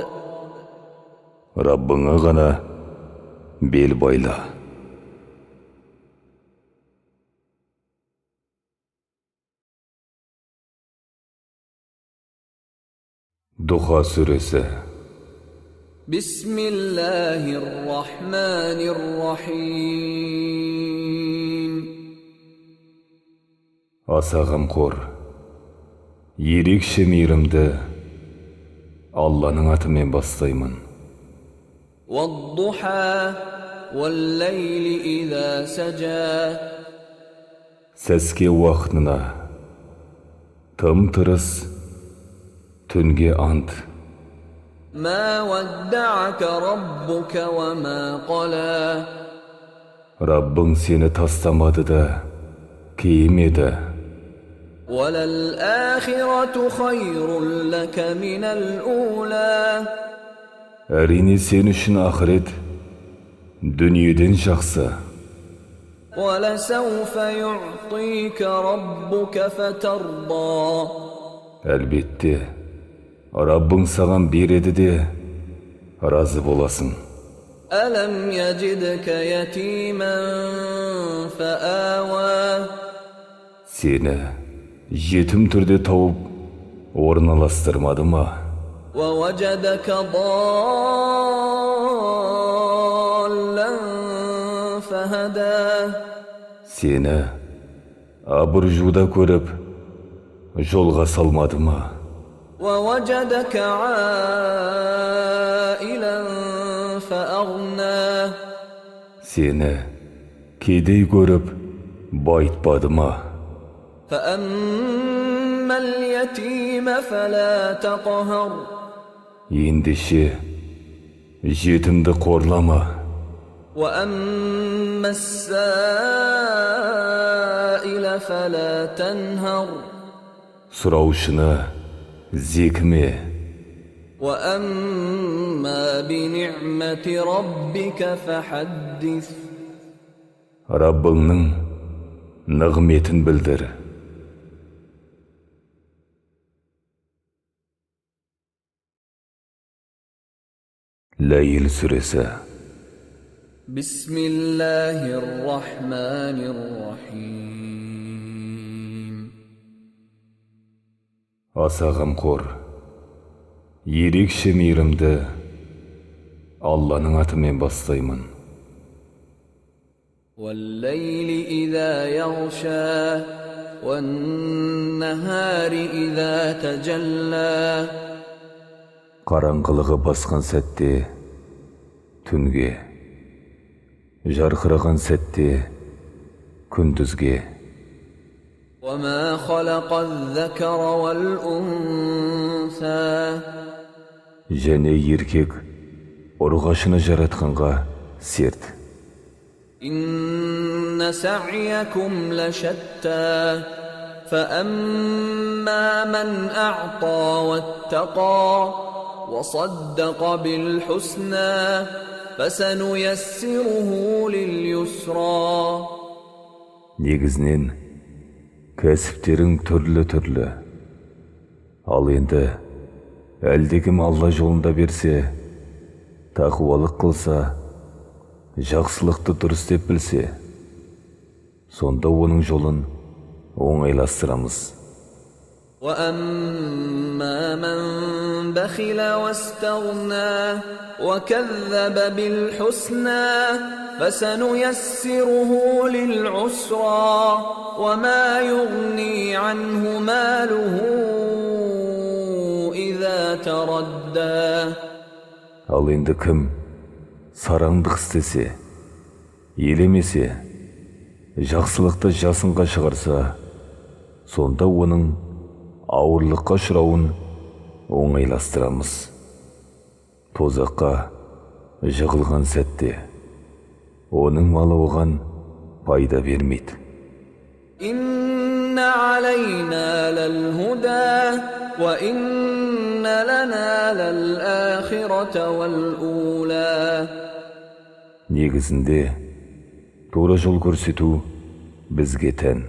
Раббыңа ғана бел байла. Дұға сүресі. بسم الله الرحمن الرحيم Аса ғамқор, ерекше мейірімді Алланың атымен бастаймын. والضحى والليل إذا سجى Сәске уақытына, тым тырыс, түнге ант. ما ودعك ربك وما قلى Раббың сені тастамады да, кейімеді. وللآخرة خير لك من الأولى Әрине сен үшін ақырет дүниеден жақсы. ولسوف يعطيك ربك فترضى Әлбетте, Раббың саған береді де, разы боласың. ألم يجدك يتيما فآوى Сені жетім түрде тауып, орналастырмады ма? ووجدك ضالا فهدى Seni абыржуда көріп, жолға салмады ма? ووجدك عائلا فأغنى Seni кедей көріп, байытпады ма? فأما اليتيم فلا تقهر Ендеше жетімді қорлама, وأما السائل فلا تنهر сұраушыны зекіме. وأما بنعمة ربك فحدث Раббыңның нығметін білдір. Ләйіл сүресі. بسم الله الرحمن الرحيم Аса ғамқор, ерекше мейірімді Алланың атымен бастаймын. والليل إذا يغشى والنهار إذا تجلى Қараңғылығы басқан сәтте түнге, жарқыраған сәтте күндізге. وما خلق الذكر والأنثى Және еркек ұрғашыны жаратқанға серт. إن سعيكم لشتى فأما من أعطى واتقى وصدق بالحسنى فسنيسره لليسرى Негізінен кәсіптерің түрлі. Ал енді әлдекім Алла жолында берсе, тақуалық қылса, жақсылықты дұрыс деп білсе, сонда оның жолын оңайластырамыз. وأما من بخل واستغنى وكذب بالحسنى فسنيسره للعسرى وما يغني عنه ماله إذا تردى Ал енді кім сараңдық істесе, елемесе, жақсылықты жасынға шығарса, сонда оның ауырлыққа ұшырауын оңайластырамыз. Тозаққа жығылған сәтте оның малы оған пайда бермейді. إن علينا للهدى وإن لنا للآخرة والأولى Негізінде тура жол көрсету бізге тән.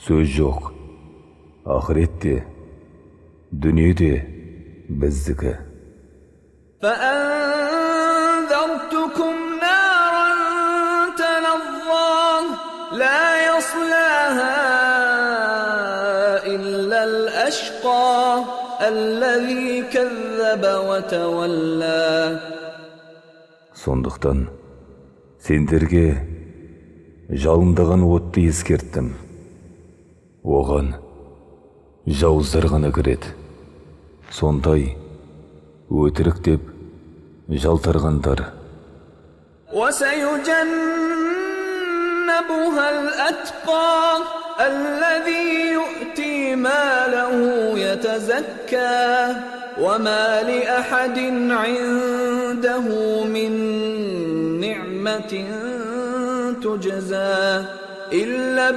Сөз жоқ. Ақыретте, дүниеде біздікі. فأنذرتكم نارا تلظى لا يصلاها إلا الأشقى الذي كذب وتولى Сондықтан сендерге жалындаған отты ескерттім. Оған жауыздар ғана кіреді. Сондай өтірік деп жалтарғандар. وسيجنبها الأتقى الذي يؤتي ماله يتزكى وما لأحد عنده من نعمة تجزى إلا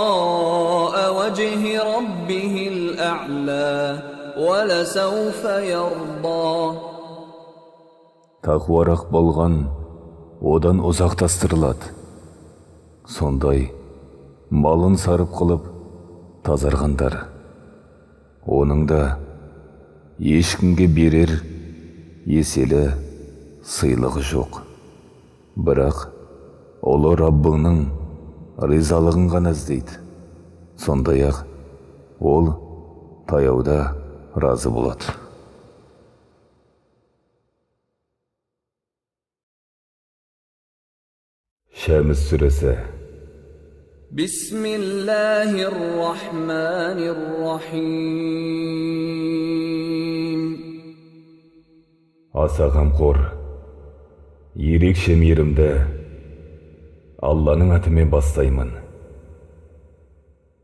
ابتغاء وجه ربه الأعلى ولسوف يرضى Тақуарақ болған одан ұзақтастырылады. Сондай малын сарып қылып тазарғандар. Оның да ешкімге берер еселі сыйлығы жоқ. Бірақ ұлы Раббыңның ризалығын ғана іздейді. Сондай-ақ ол таяуда разы болады. Шәмс сүресі. Бисмиллахир-рахманир-рахим. Аса қамқор, ерекше мейірімді Алланың атымен бастаймын.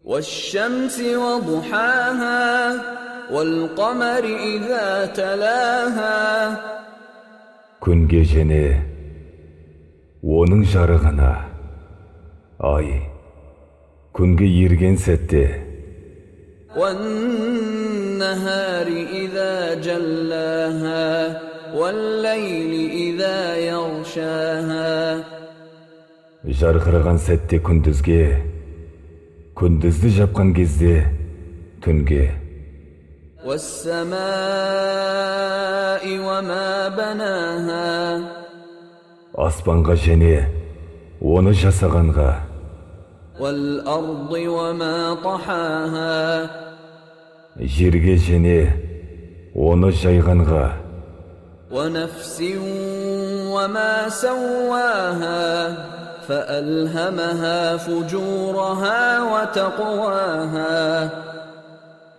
وَالشَّمْسِ وَضُحَاهَا وَالْقَمَرِ إِذَا تَلَاهَا. Күнге және оның жарығына, ай, күнге ерген сәтте. وَالنَّهَارِ إِذَا جَلَّاهَا وَاللَّيْلِ إِذَا يَغْشَاهَا. Жарқыраған сәтте күндізге, күндізді жапқан кезде түнге. وَالسَّمَاءِ وَمَا بَنَاهَا. Аспанға және оны жасағанға. وَالْأَرْضِ وَمَا طَحَاهَا. Жерге және оны жайғанға. وَنَفْسٍ وَمَا سَوَّاهَا فَأَلْهَمَهَا فُجُورَهَا وَتَقْوَاهَا.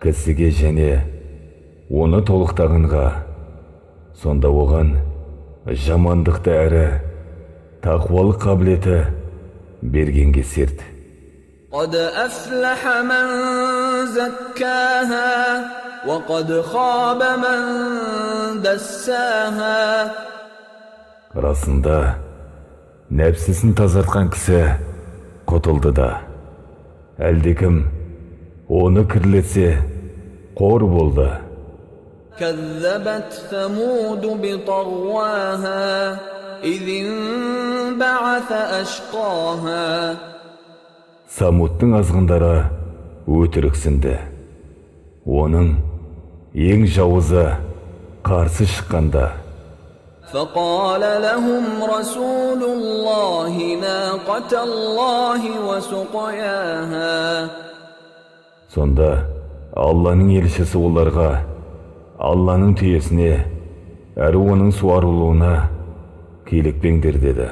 Кісіге және оны толықтағанға, сонда оған жамандықты әрі тақуалық қабілеті бергенге серт. قَدْ أَفْلَحَ مَنْ زَكَّاهَا وَقَدْ خَابَ مَنْ دَسَّاهَا. Расында, нәпсісін тазартқан кісі құтылды да, әлдекім оны кірлетсе қор болды. كَذَّبَتْ ثَمُودُ بِطَغْوَاهَا إِذِ انبَعَثَ أَشْقَاهَا. Самудтың азғындары өтіріксінді. Оның ең жауызы қарсы шыққанда. فَقَالَ لَهُمْ رَسُولُ اللَّهِ نَاقَةَ اللَّهِ وَسُقْيَاهَا. Сонда Алланың елшісі оларға Алланың түйесіне әрі оның суарылуына килікпеңдер деді.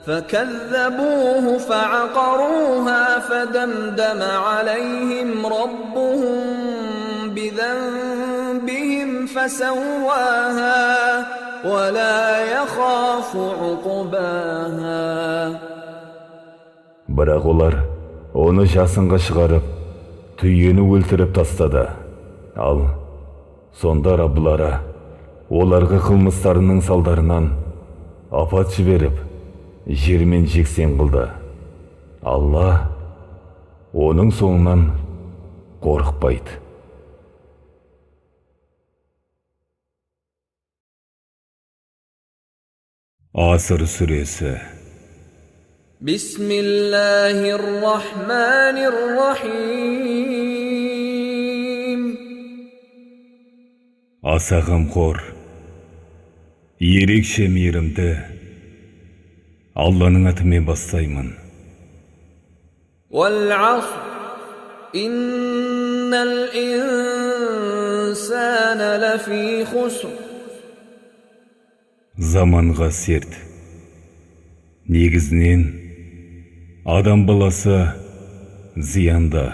فَكَذَّبُوهُ فَعَقَرُوهَا فَدَمْدَمَ عَلَيْهِمْ رَبُّهُمْ بِذَنبِهِمْ فَسَوَّاهَا وَلَا يَخَافُ عُقْبَاهَا. Бірақ олар оны жасынға шығарып, түйені өлтіріп тастады. Ал сонда Раббылары оларға қылмыстарының салдарынан апат жіберіп, жермен жексен қылды. Алла оның соңынан қорықпайды. Аср сүресі. Бисмиллахир-рахманир-рахим. Аса қамқор, ерекше мейірімді Алланың атымен бастаймын. وَالْعَصْرِ إِنَّ الْإِنسَانَ لَفِي خُسْرٍ. Заманға серт. Негізінен адам баласы зиянда.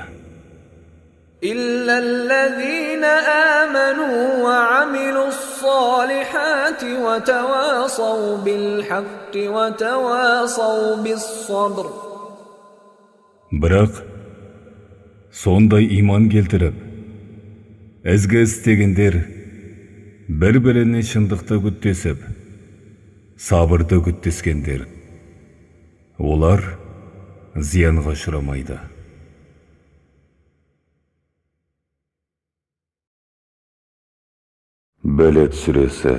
إِلَّا الَّذِينَ آمَنُوا وَعَمِلُوا الصَّالِحَاتِ وَتَوَاصَوْا بِالْحَقِّ وَتَوَاصَوْا بِالصَّبْرِ. Бірақ сондай иман келтіріп, ізгі істегендер бір-біріне шындықты күттесіп, сабырды күттескендер, олар зиянға ұшырамайды. Бәлет сүресі.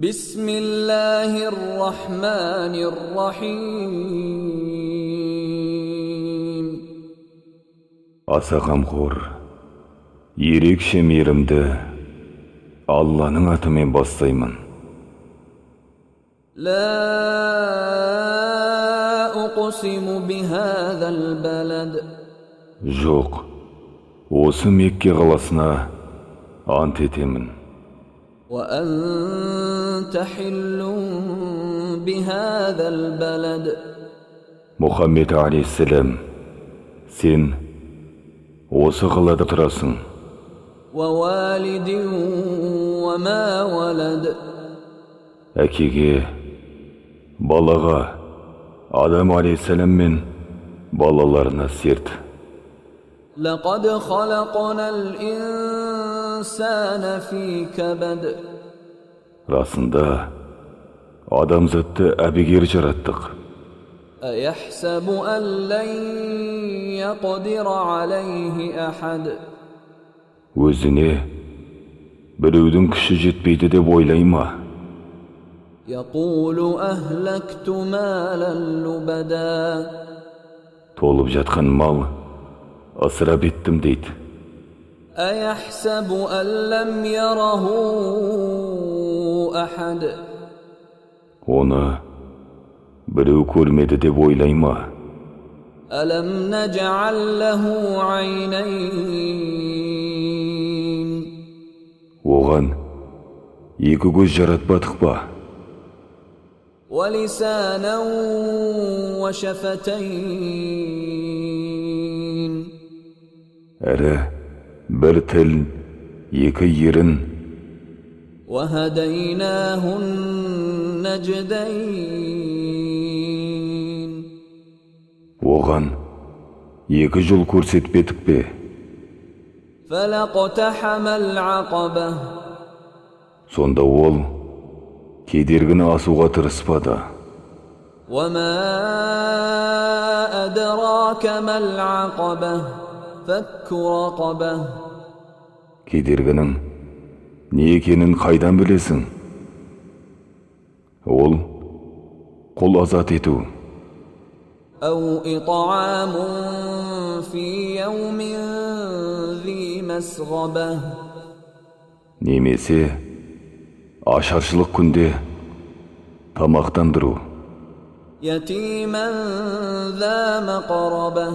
Бисмиллахир-рахманир-рахим. Аса қамқор, ерекше мейірімді Алланың атымен бастаймын. لا أقسم بهذا البلد. Жоқ, Осы Мекке қаласына ант етемін. وأنت حل بهذا البلد Мұхаммед алейхиссалам, сен осы қалада тұрасың. ووالد وما ولد Әкеге, балаға, Адам алейхиссалам мен балаларына серт. لقد خلقنا الإنسان في كبد Расында, адамзатты әбігер жараттық. أيحسب أن لن يقدر عليه أحد Өзіне біреудің күші жетпейді деп ойлай ма? يقول أهلكت مالا لبدا Толып жатқан мал ысырап еттім дейді. أيحسب أن لم يره أحد Оны біреу көрмеді деп ойлай ма? ألم نجعل له عينين Оған екі көз жаратпадық па? ولسانا وشفتين Әрі бір тіл, екі ерін, وهديناه النجدين оған екі жол көрсетпедік пе? فلاقتحم العقبة Сонда ол кедергіні асуға тырыспады. وما أدراك ما العقبة فك رقبة Кедергінің не екенін қайдан білесің? Ол құл азат ету. أو إطعام في يوم ذي مسغبة Немесе ашаршылық күнде тамақтандыру. يتيما ذا مقربة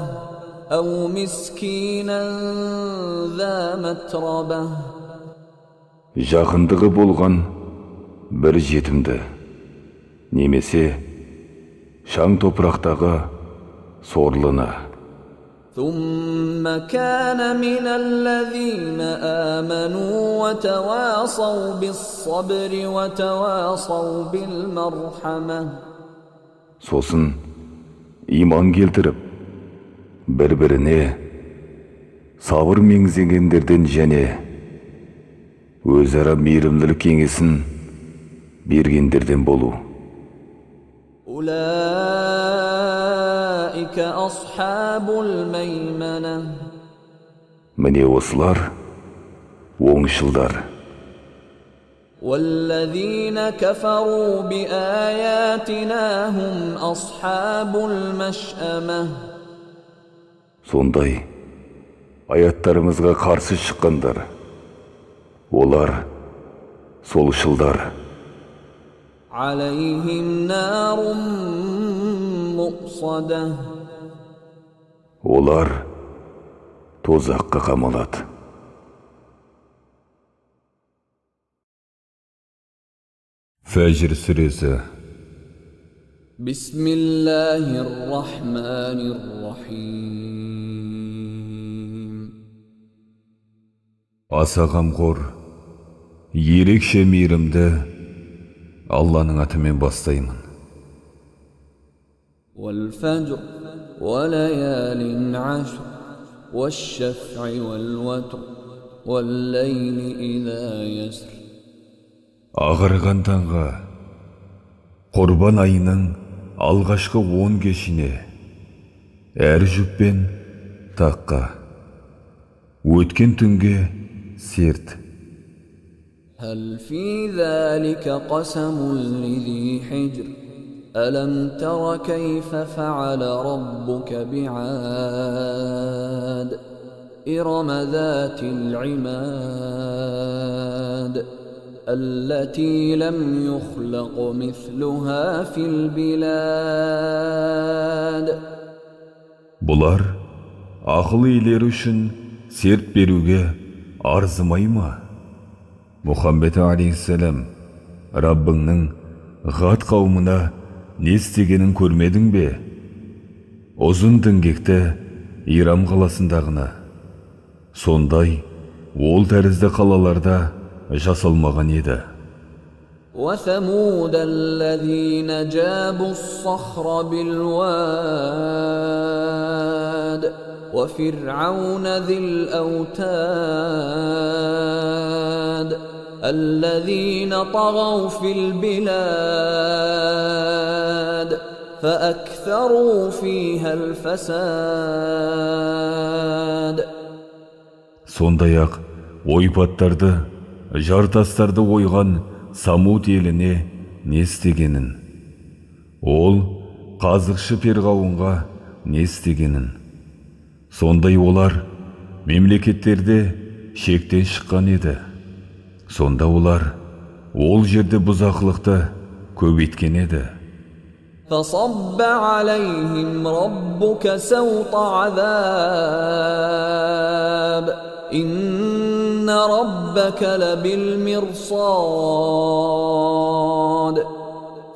أو مسكينا ذا متربة Жақындығы болған бір жетімді, немесе шаң топырақтағы сорлыны. ثم كان من الذين آمنوا وتواصوا بالصبر وتواصوا بالمرحمة Сосын иман келтіріп, бір-біріне сабыр меңзегендерден және өзара мейірімділік кеңесін бергендерден болу. أولئك أصحاب الميمنة Міне осылар оңшылдар. والذين كفروا بآياتنا هم أصحاب المشأمة Сондай аяттарымызға қарсы шыққандар. Олар солшылдар. عليهم نار مؤصدة Олар тозаққа қамалады. Фәжр сүресі. بسم الله الرحمن الرحيم Аса қамқор, ерекше мейірімді Алланың атымен бастаймын. والفجر وليال عشر والشفع والوتر والليل إذا يسر Ағарған таңға, Құрбан айының алғашқы 10 кешіне, әр жүппен таққа, өткен түнге серт. هل في ذلك قسم لذي حجر ألم تر كيف فعل ربك بعاد إرم ذات العماد التي لم يخلق مثلها في البلاد Бұлар ақыл иелері үшін серт беруге арзымай ма? Мұхаммед алейхиссалам, Раббыңның ғат қауымына не істегенін көрмедің бе? Ұзын діңгекті Ирам қаласындағына. Сондай ол тәрізді қалаларда жасалмаған еді. وثمود الذين جابوا الصخر بالواد وفرعون ذي الأوتاد الذين طغوا في البلاد فأكثروا فيها الفساد. Сондай-ақ ойпаттарды, жартастарды ойған Самуд еліне не істегенін, ол қазықшы Перғауынға не істегенін. Сондай олар мемлекеттерде шектен шыққан еді. Сонда олар ол жерде бұзақылықты көбейткен еді. فصب عليهم ربك سوط عذاب إن ربك لبالمرصاد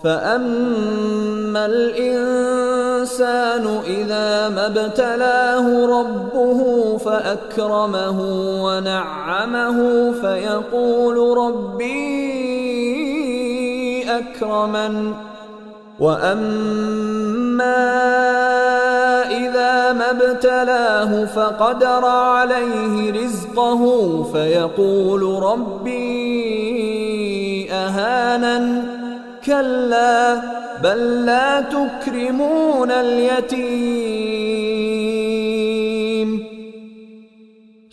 فأما الإنسان إذا ما ابتلاه ربه فأكرمه ونعمه فيقول ربي أكرمن وأما إذا ما ابتلاه فقدر عليه رزقه فيقول ربي أهانن كلا بل لا تكرمون اليتيم.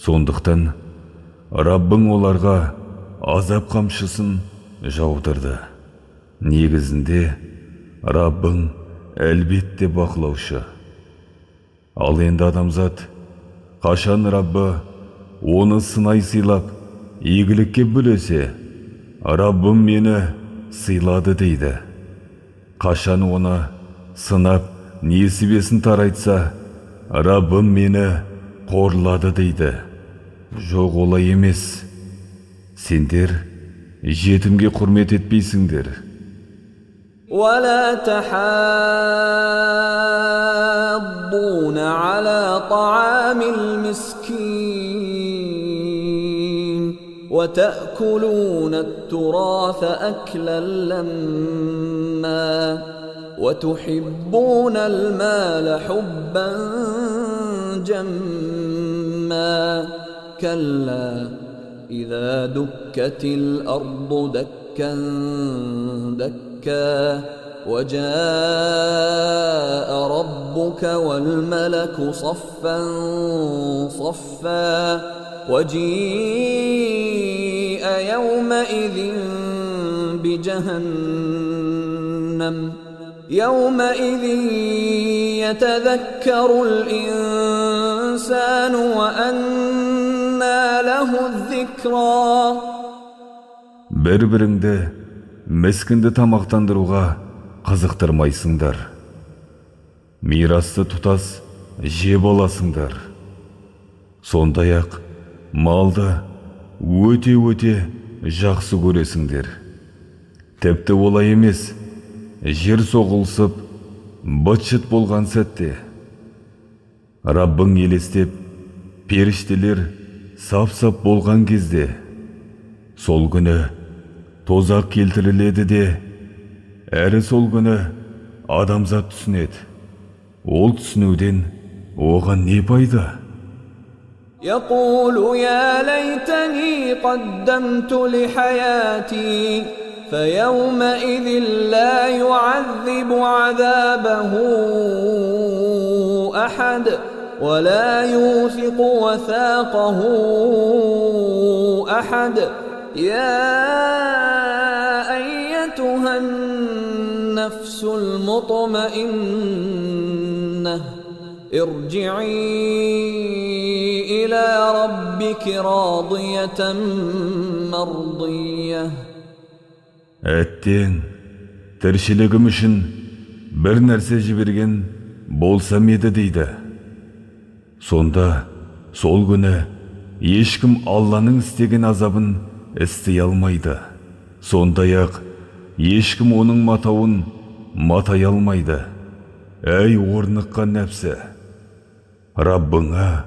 Сондықтан Раббың оларға азап қамшысын жаудырды. Негізінде Раббың әлбетте бақылаушы. Ал енді адамзат, қашан Раббы оны сынай сыйлап, игілікке бөлесе, Раббым мені сыйлады дейді. Қашан оны сынап, несібесін тарайтса, Раббым мені қорлады дейді. Жоқ, олай емес. Сендер жетімге құрмет етпейсіңдер. ولا تحاضون على طعام المسكين وتأكلون التراث أكلا لما وتحبون المال حبا جما كلا إذا دكت الأرض دكا دكا وجاء ربك والملك صفا صفا وجيء يومئذ بجهنم يومئذ يتذكر الإنسان وأنى له الذكرى. Бір-біріңді мескінді тамақтандыруға қызықтырмайсыңдар. Мирасты тұтас жеп аласыңдар. Сондай-ақ малды өте-өте жақсы көресіңдер. Тіпті олай емес, жер соғылсып, быт-шыт болған сәтте Раббың елестеп, періштелер сап-сап болған кезде, сол күні тозақ келтіріледі де, әрі сол күні адамзат түсінеді. Ол түсінуден оған не пайда? يقول يا ليتني قدمت لحياتي فيومئذ لا يعذب عذابه أحد ولا يوثق وثاقه أحد يا أيتها النفس المطمئنة ارجعي إلى ربك راضية مرضية. Әттең, тіршілігім үшін бір нәрсе жіберген болсам еді дейді. Сонда сол күні ешкім Алланың істеген азабын істей алмайды. Сондай-ақ ешкім оның матауын матай алмайды. Әй орныққан нәпсі! Раббыңа,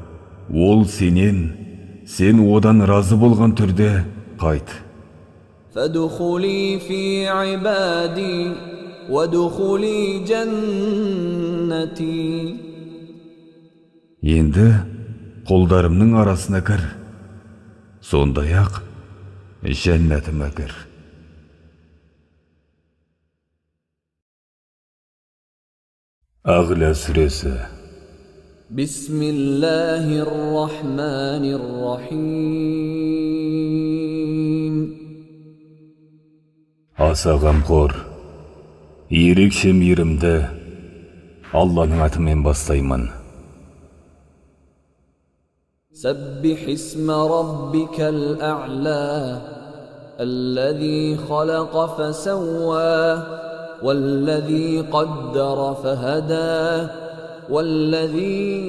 ол сен одан разы болған түрде қайт. فادخلي في عبادي وادخلي جنتي. Енді қолдарымның арасына кір, сондай-ақ жәннатыма кір. Ағла сүресі. Бисмиллахир-рахманир-рахим. Аса ғамқор, ерекше мейірімді Алланың атымен бастаймын. سبح اسم ربك الأعلى الذي خلق فسوى والذي قدر فهدى والذي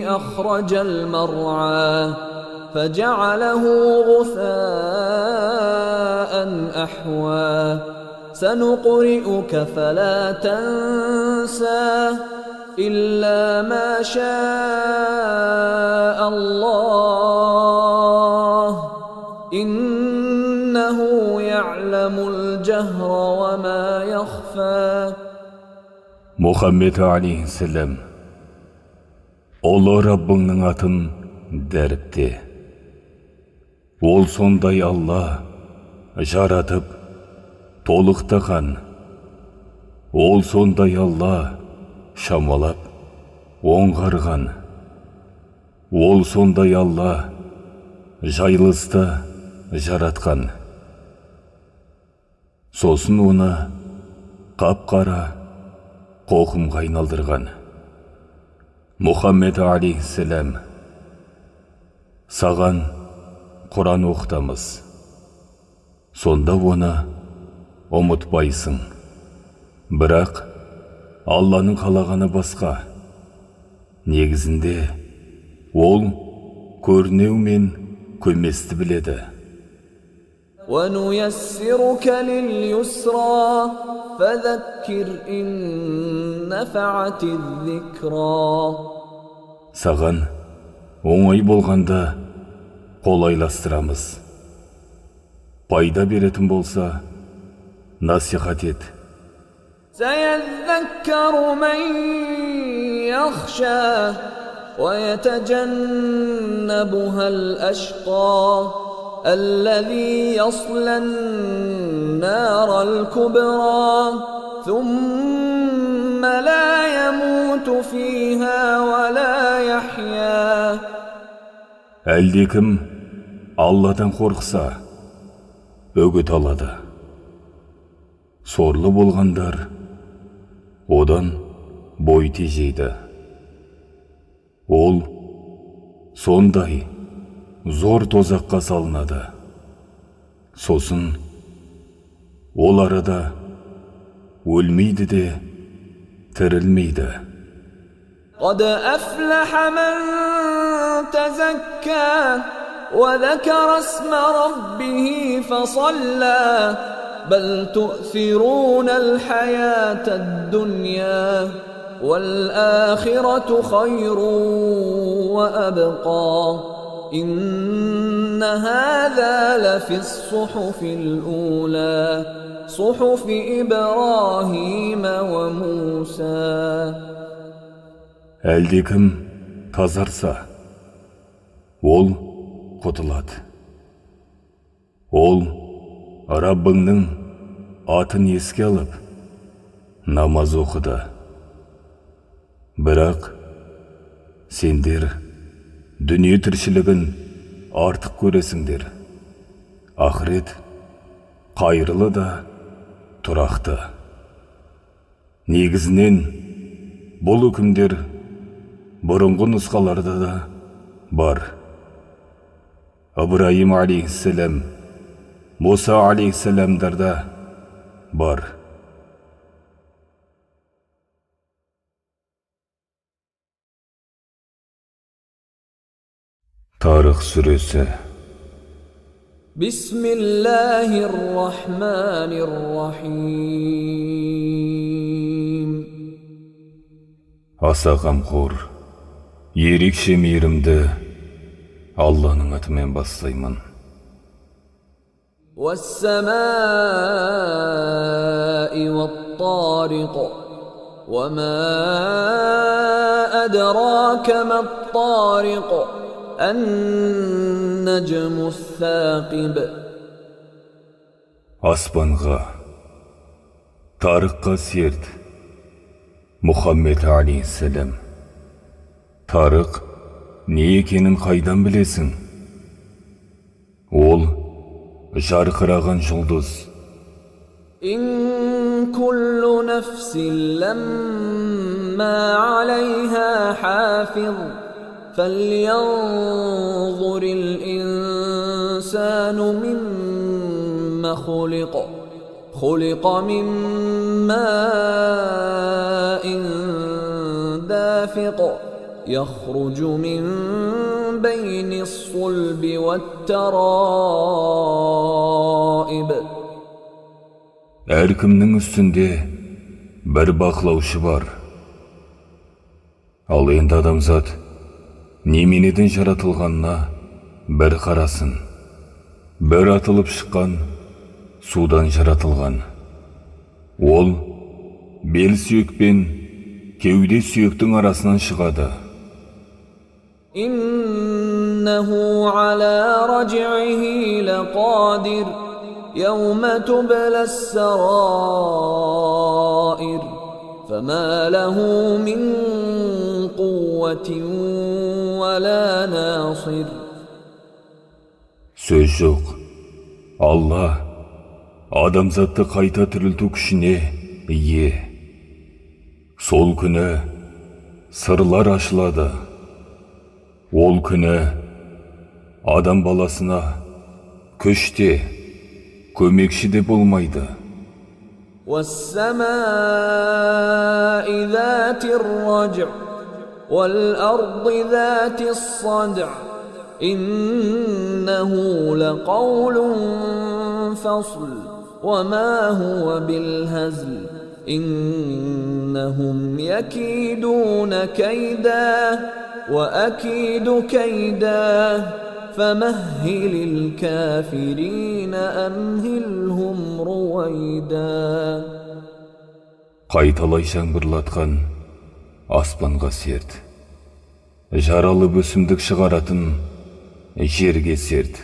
أخرج المرعى فجعله غثاء أحوى سنقرئك فلا تنسى إلا ما شاء الله إنه يعلم الجهر وما يخفى. Мұхаммед алейхиссалам, Ұлы Раббыңның атын дәріпте. Ол сондай Алла, жаратып, толықтаған. Ол сондай Алла, шамалап, оңғарған. Ол сондай Алла, жайлысты жаратқан. Сосын оны қап-қара қоқымға айналдырған. Мұхаммед алейхиссалам, саған Құран оқытамыз. Сонда оны ұмытпайсың. Бірақ Алланың қалағаны басқа. Негізінде ол көрнеу мен көместі біледі. وَنُيَسِّرُكَ لِلْيُسْرَى فَذَكِّرْ إِن نَّفَعَتِ الذِّكْرَى. Саған оңай болғанда қолайластырамыз. Пайда беретін болса, насихат ет. سيذكر من يخشى ويتجنبها الأشقى الذي يصلى النار الكبرى ثم لا يموت فيها ولا يحيا. Әлдекім Алладан қорқса, үгіт алады. Сорлы болғандар одан бой тежейді. Ол сондай зор тозаққа салынады. Сосын ол арада өлмейді де тірілмейді. قد أفلح من تزكى وذكر اسم ربه فصلى بل تؤثرون الحياة الدنيا والآخرة خير وأبقى إن هذا لفي الصحف الأولى صحف إبراهيم وموسى. Әлдекім тазарса, ол құтылады. Ол Раббыңның атын еске алып, намаз оқыды. Бірақ сендер дүние тіршілігін артық көресіңдер. Ақырет қайырлы да тұрақты. Негізінен бұл үкімдер бұрынғы нұсқаларда да бар. Ибраим алейхиссалам, Муса алейхиссаламдарда бар. Tarık Suresi. Bismillahirrahmanirrahim. Аса қамқор, ерекше мейірімді Алланың атымен бастаймын. وَالسَّمَاءِ وَالطَّارِقِ وَمَا أَدْرَاكَ مَا الطَّارِقُ النَّجْمُ الثَّاقِبُ. Аспанға, Тарыққа серт. Мұхаммед алейхиссалам. Тарық не екенін қайдан білесің? Ол жарқыраған жұлдыз. إن كل نفس لما عليها حافظ فلينظر الإنسان مما خلق من ماء دافق يخرج من بين الصلب والترائب. Әркімнің үстінде бір бақылаушы бар. Ал енді адамзат неменеден жаратылғанына бір қарасын. Бір атылып шыққан судан жаратылған. Ол бел сүйек пен кеуде сүйектің арасынан шығады. إنه على رجعه لقادر يوم تبلى السرائر فما له من قوة ولا ناصر. Сөз жоқ. Алла адамзатты қайта тірілту күшіне ие. Сол күні сырлар ашылады. Ол күні адам баласына күш те, көмекші де болмайды. وَالسَّمَاءِ ذَاتِ الرَّجْعِ وَالْأَرْضِ ذَاتِ الصَّدْعِ إِنَّهُ لَقَوْلٌ فَصْلٌ وَمَا هُوَ بِالْهَزْلِ إِنَّهُمْ يَكِيدُونَ كَيْدًا وَأَكِيدُ كَيْدًا فَمَهِّلِ الْكَافِرِينَ أَمْهِلْهُمْ رُوَيْدًا. Қайталай жаңбырлатқан аспанға серт. Жаралып өсімдік шығаратын жерге серт.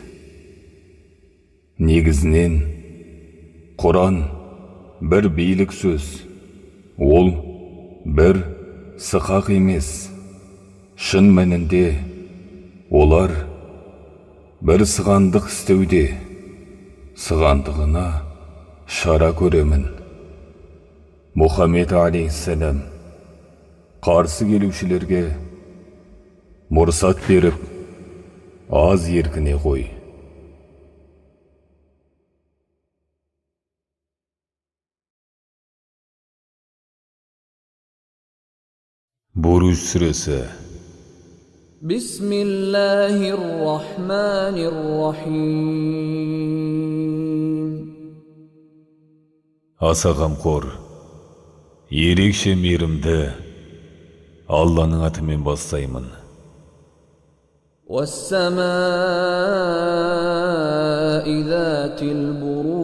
Негізінен Құран бір бейлік сөз. Ол бір сықақ емес. Шын мәнінде олар бір сығандық істеуде. Сығандығына шара көремін. Мұхаммед алейхиссалам қарсы келушілерге мұрсат беріп, аз еркіне қой. Буруж сүресі. Бисмиллахир-рахманир-рахим. Аса қамқор, ерекше мейірімді Алланың атымен бастаймын. وَالسَّمَاءِ ذَاتِ الْبُرُوجِ.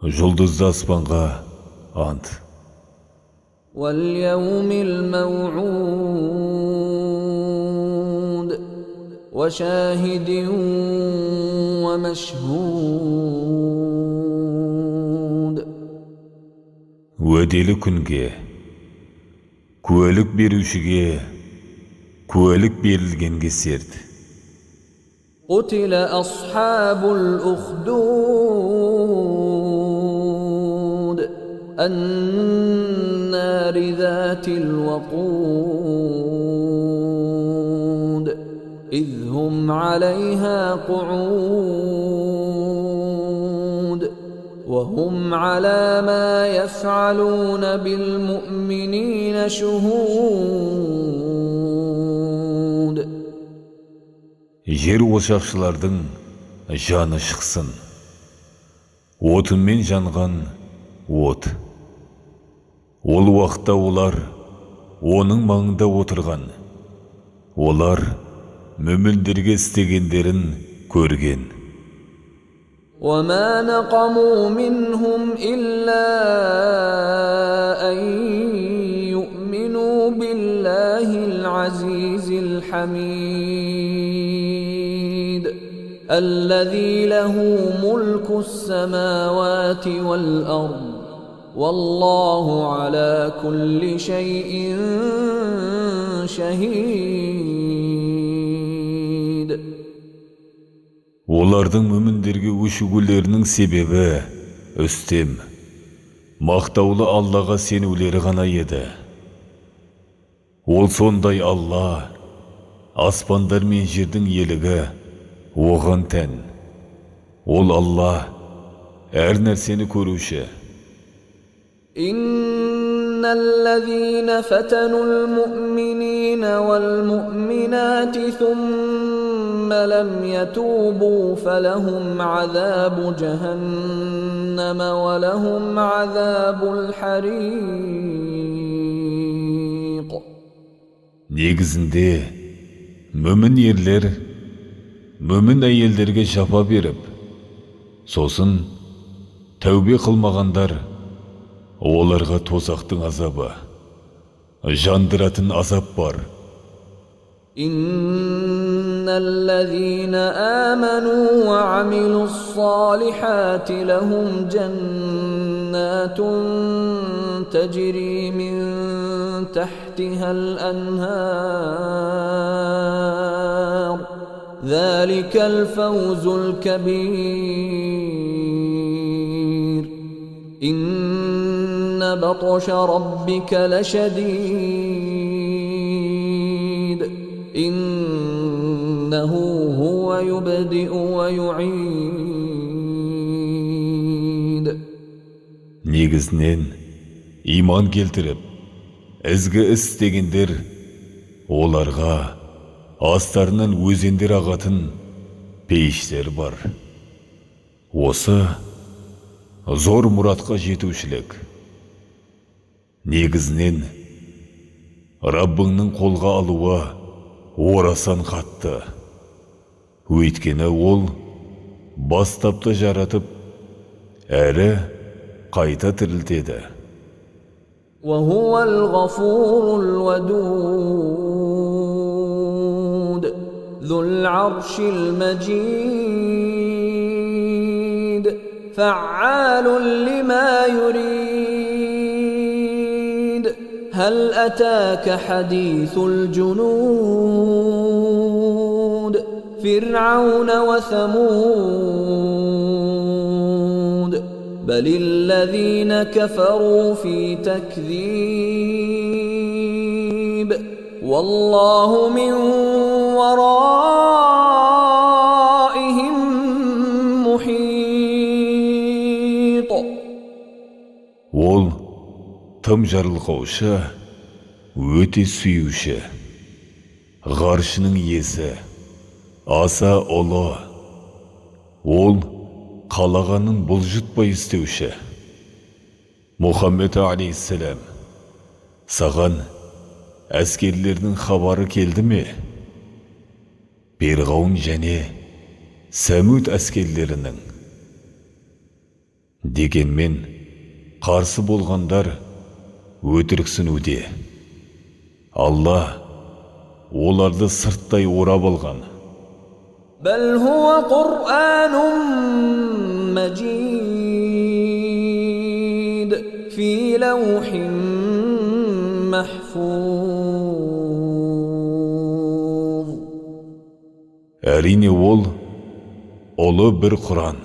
Жұлдызды аспанға ант. وَالْيَوْمِ الْمَوْعُودِ وَشَاهِدٍ وَمَشْهُودٍ. Уәделі күнге, куәлік берушіге, куәлік берілгенге серт. قُتِلَ أَصْحَابُ الْأُخْدُودِ النَّارِ ذَاتِ الْوَقُودِ إِذْ هُمْ عَلَيْهَا قُعُودٌ وَهُمْ عَلَى مَا يَفْعَلُونَ بِالْمُؤْمِنِينَ شُهُودٌ. жер ошақшылардың жаны шықсын. Отынмен жанған от. Ол уақытта олар оның маңында отырған. Олар мүміндерге істегендерін көрген. وما نقموا منهم إلا أن يؤمنوا بالله العزيز الحميد الذي له ملك السماوات والأرض والله على كل شيء شهيد. Олардың мүміндерге өшігулерінің себебі үстем, мақтаулы Аллаға сенулері ғана еді. Ол сондай Алла, аспандар мен жердің елігі оған тән. Ол Алла әр нәрсені көруші. إن الذين فتنوا المؤمنين والمؤمنات ثم لم يتوبوا فلهم عذاب جهنم ولهم عذاب الحريق. Негізінде, мүмін ерлер, мүмін әйелдерге жапа беріп, сосын тәубе қылмағандар, оларға тозақтың азабы, жандыратын азап бар. إن الذين آمنوا وعملوا الصالحات لهم جنات تجري من تحتها الأنهار ذلك الفوز الكبير. إن بطش ربك لشديد إنه هو يبدئ ويعيد. Негізінен, иман келтіріп, ізгі істегендер, оларға астарынан өзендер ағатын пейіштер бар. Осы зор мұратқа жетушілік. Негізінен, Раббыңның қолға алуы орасан қатты. Өйткені ол бастапты жаратып, әрі қайта тірілтеді. وهو الغفور الودود ذو العرش المجيد فعال لما يريد. هل أتاك حديث الجنود فرعون وثمود بل الذين كفروا في تكذيب والله من ورائهم محيط. Ол тым жарылқаушы, өте сүйуші, ғаршының иесі, аса ұлы. Ол қалағанын бұлжытпай істеуші. Мұхаммед алейхиссалам, саған әскерлердің хабары келді ме? Перғауын және Сәмуд әскерлерінің. Дегенмен, қарсы болғандар өтіріксінуде. Алла оларды сырттай орап алған. بل هو قرآن مجيد في لوح محفوظ. Әрине ол ұлы бір Құран,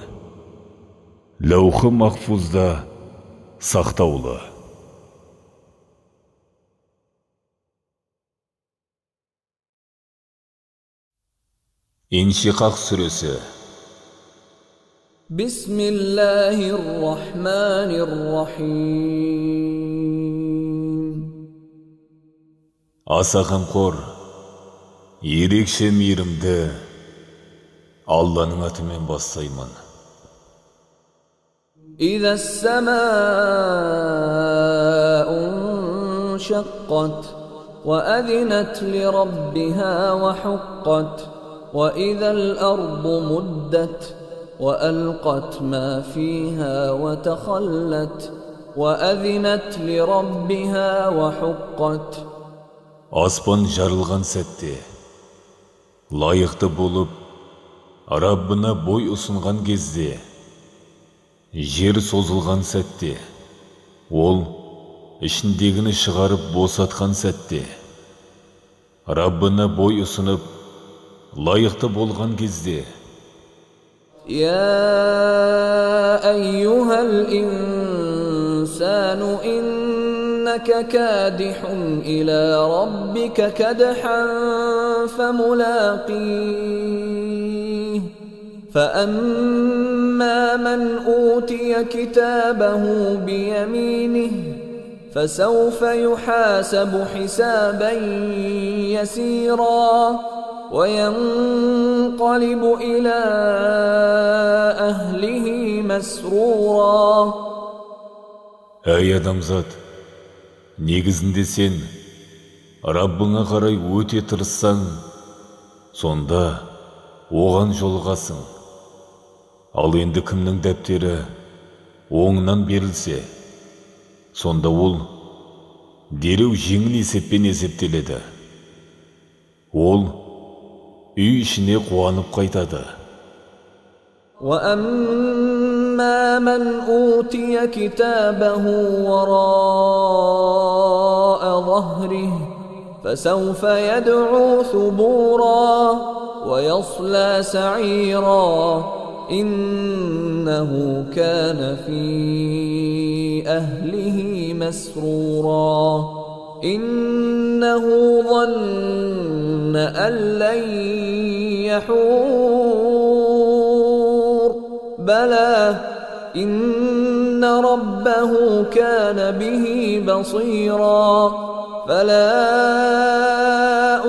лаухы махфузда сақтаулы. İnşikak Suresi. Bismillahirrahmanirrahim. Аса қамқор, ерекше мейірімді, Allah'ның атымен бастаймын. إذا السماء انشقت وأذنت لربها وحقت وإذا الأرض مدت وألقت ما فيها وتخلت وأذنت لربها وحقت. Аспан жарылған сәтте, лайықты болып, Раббына бой ұсынған кезде, жер созылған сәтте, ол ішіндегіні шығарып босатқан сәтте, Раббына бой ұсынып, лайықты болған кезде. يا أيها الإنسان إنك كادح إلى ربك كدحا فملاقيه فأما من أوتي كتابه بيمينه فسوف يحاسب حسابا يسيرا وينقلب إلى أهله مسرورا. Әй адамзат, негізінде сен Раббыңа қарай өте тырыссаң, сонда оған жолығасың. Ал енді кімнің дәптері оңынан берілсе, сонда ол дереу жеңіл есеппен есептеледі. Ол үй ішіне қуанып қайтады. وأما من أوتي كتابه وراء ظهره فسوف يدعو ثبورا ويصلى سعيرا إنه كان في أهله مسرورا إنه ظن أن لن يحور بلى إن ربه كان به بصيرا فلا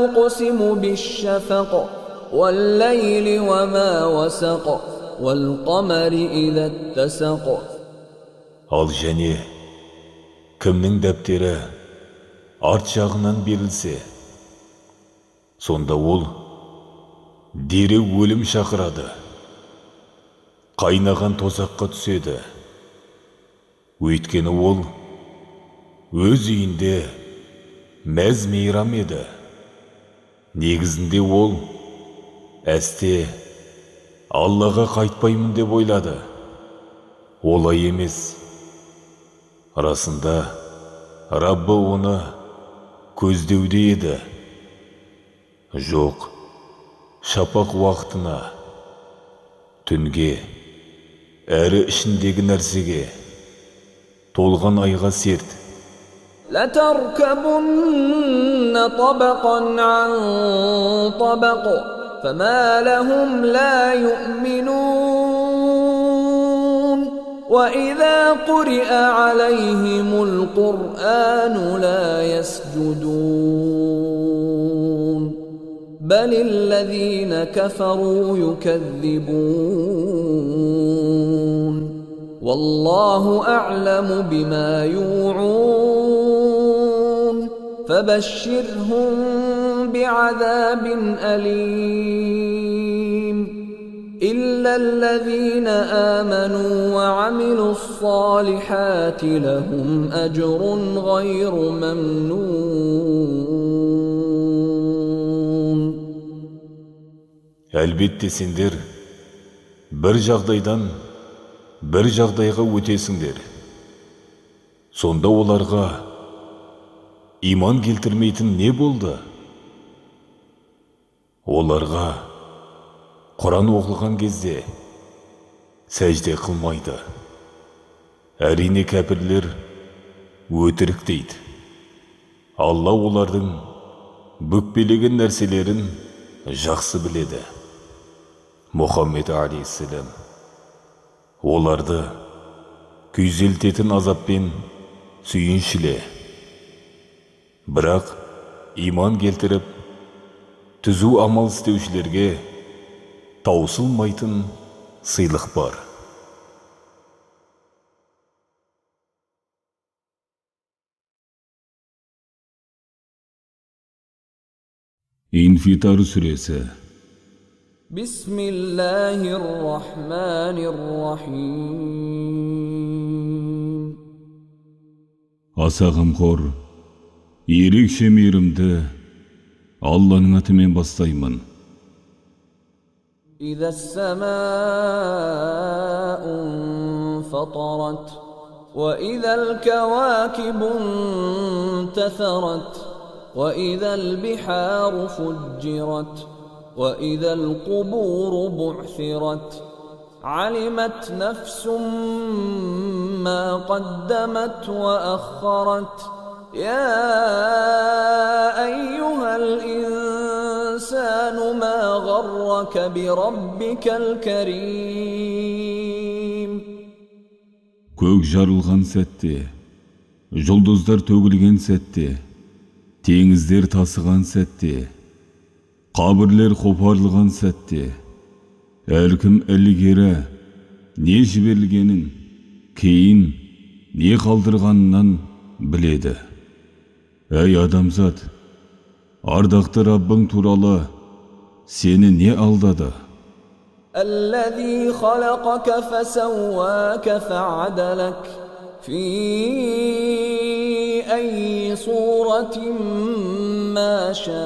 أقسم بالشفق والليل وما وسق والقمر إذا اتسق. Ал және кімнің дәптері арт жағынан берілсе, сонда ол дереу өлім шақырады, қайнаған тозаққа түседі. Өйткені ол өз үйінде мәз мейрам еді. Негізінде ол әсте Аллаға қайтпаймын деп ойлады. Олай емес. Расында Раббы оны көздеуде еді. Жоқ, шапақ уақытына, түнге, әрі ішіндегі нәрсеге, толған айға серт. لتركبن طبقا عن طبق فما لهم لا يؤمنون وإذا قرئ عليهم القرآن لا يسجدون بل الذين كفروا يكذبون والله أعلم بما يوعون فبشرهم بعذاب أليم إلا الذين آمنوا وعملوا الصالحات لهم أجر غير ممنون. Әлбетте сендер бір жағдайдан бір жағдайға өтесіңдер. Сонда оларға иман келтірмейтін не болды? Оларға Құран оқылған кезде сәжде қылмайды. Әрине кәпірлер өтірік дейді. Алла олардың бүкпелеген нәрселерін жақсы біледі. Мұхаммед алейхиссалам оларды күйзелтетін азаппен сүйіншіле. Бірақ иман келтіріп, түзу амал істеушілерге таусылмайтын сыйлық бар. İnfitar Suresi. Bismillahirrahmanirrahim. Аса қамқор, ерекше мейірімді Алланың атымен бастаймын. إذا السماء انفطرت وإذا الكواكب انتثرت وإذا البحار فجرت وإذا القبور بعثرت علمت نفس ما قدمت وأخرت يا أيها الإنسان ما غرك بربك الكريم. Көк жарылған сәтте, жұлдыздар төгілген сәтте, теңіздер тасыған сәтте, қабірлер қопарылған сәтте, әркім ілгері не жіберілгенін, кейін не қалдырғанынан біледі. Әй адамзат, ардақты Раббың туралы сені не алдады? الذي خلقك فسواك فعدلك في أي صورة ما شاء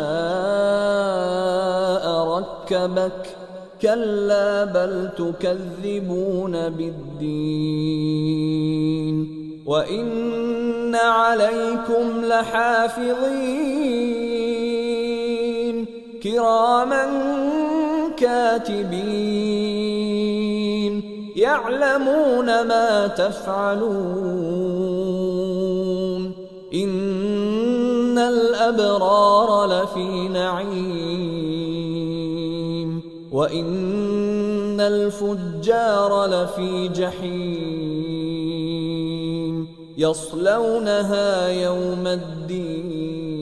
ركبك كلا بل تكذبون بالدين وإن عليكم لحافظين كراما كاتبين يعلمون ما تفعلون إن الأبرار لفي نعيم وإن الفجار لفي جحيم يصلونها يوم الدين.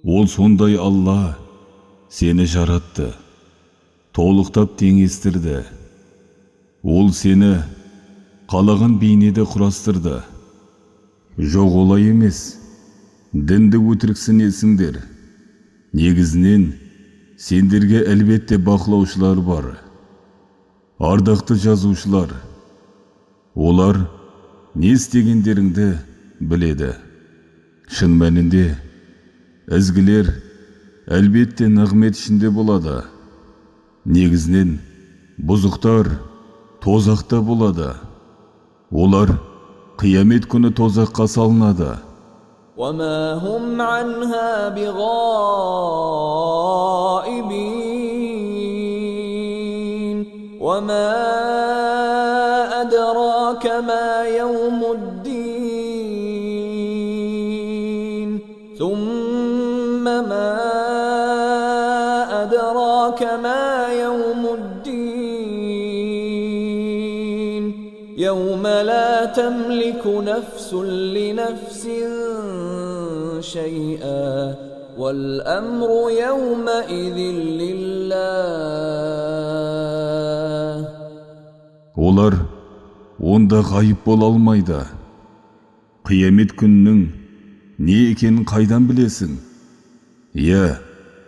Ол сондай Алла сені жаратты, толықтап теңестірді. Ол сені қалаған бейнеде құрастырды. Жоқ олай емес, дінді өтіріксінесіңдер. Негізінен сендерге әлбетте бақылаушылар бар. Ардақты жазушылар. Олар не істегендеріңді біледі. Шын мәнінде ізгілер әлбетте нығмет ішінде болады. Негізінен бұзықтар тозақта болады. Олар қиямет күні тозаққа салынады. وما هم عنها بغائبين وما أدراك ما يوم الدين ثم ما أدراك ما يوم الدين يوم لا تملك نفس لنفس شيئا والأمر يومئذ لله. Олар онда ғайып бола алмайды. Қиямет күннің не екенін қайдан білесің? Иә,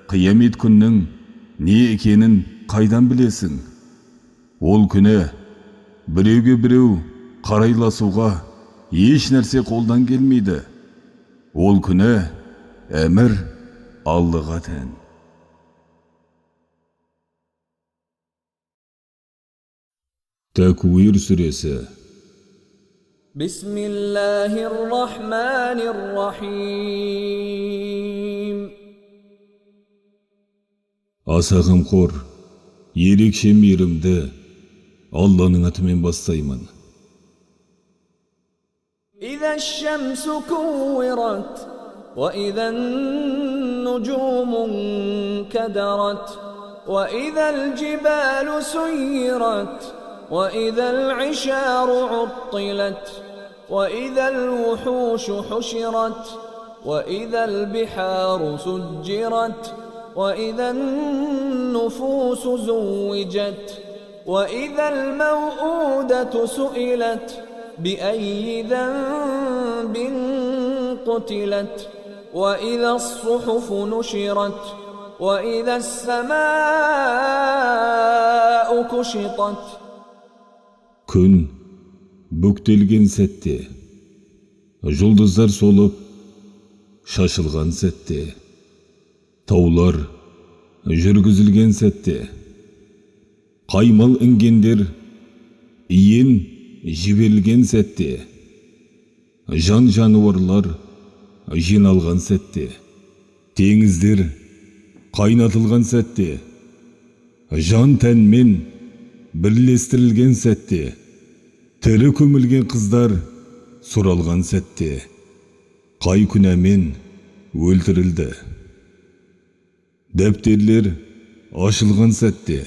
қиямет күннің не екенін қайдан білесің? Ол күні біреуге біреу қарайласуға еш нәрсе қолдан келмейді. Ол күні әмір Аллаға тән. Тәкуир сүресі. Бисмиллахир-рахманир-рахим. Аса қамқор, ерекше мейірімді Алланың атымен бастаймын. إذا الشمس كورت وإذا النجوم انكدرت وإذا الجبال سيرت وإذا العشار عطلت وإذا الوحوش حشرت وإذا البحار سجرت وإذا النفوس زوجت وإذا الموءودة سئلت بأي ذنب قتلت وإذا الصحف نشرت وإذا السماء كشطت. Күн бүктелген сәтте, жұлдыздар солып, шашылған сәтте, таулар жүргізілген сәтте, қаймал інгендер иен жіберілген сәтте, жан жануарлар жиналған сәтте, теңіздер қайнатылған сәтте, жан тәнмен бірлестірілген сәтте, тірі көмілген қыздар сұралған сәтте, қай күнәмен өлтірілді. Дәптерлер ашылған сәтте,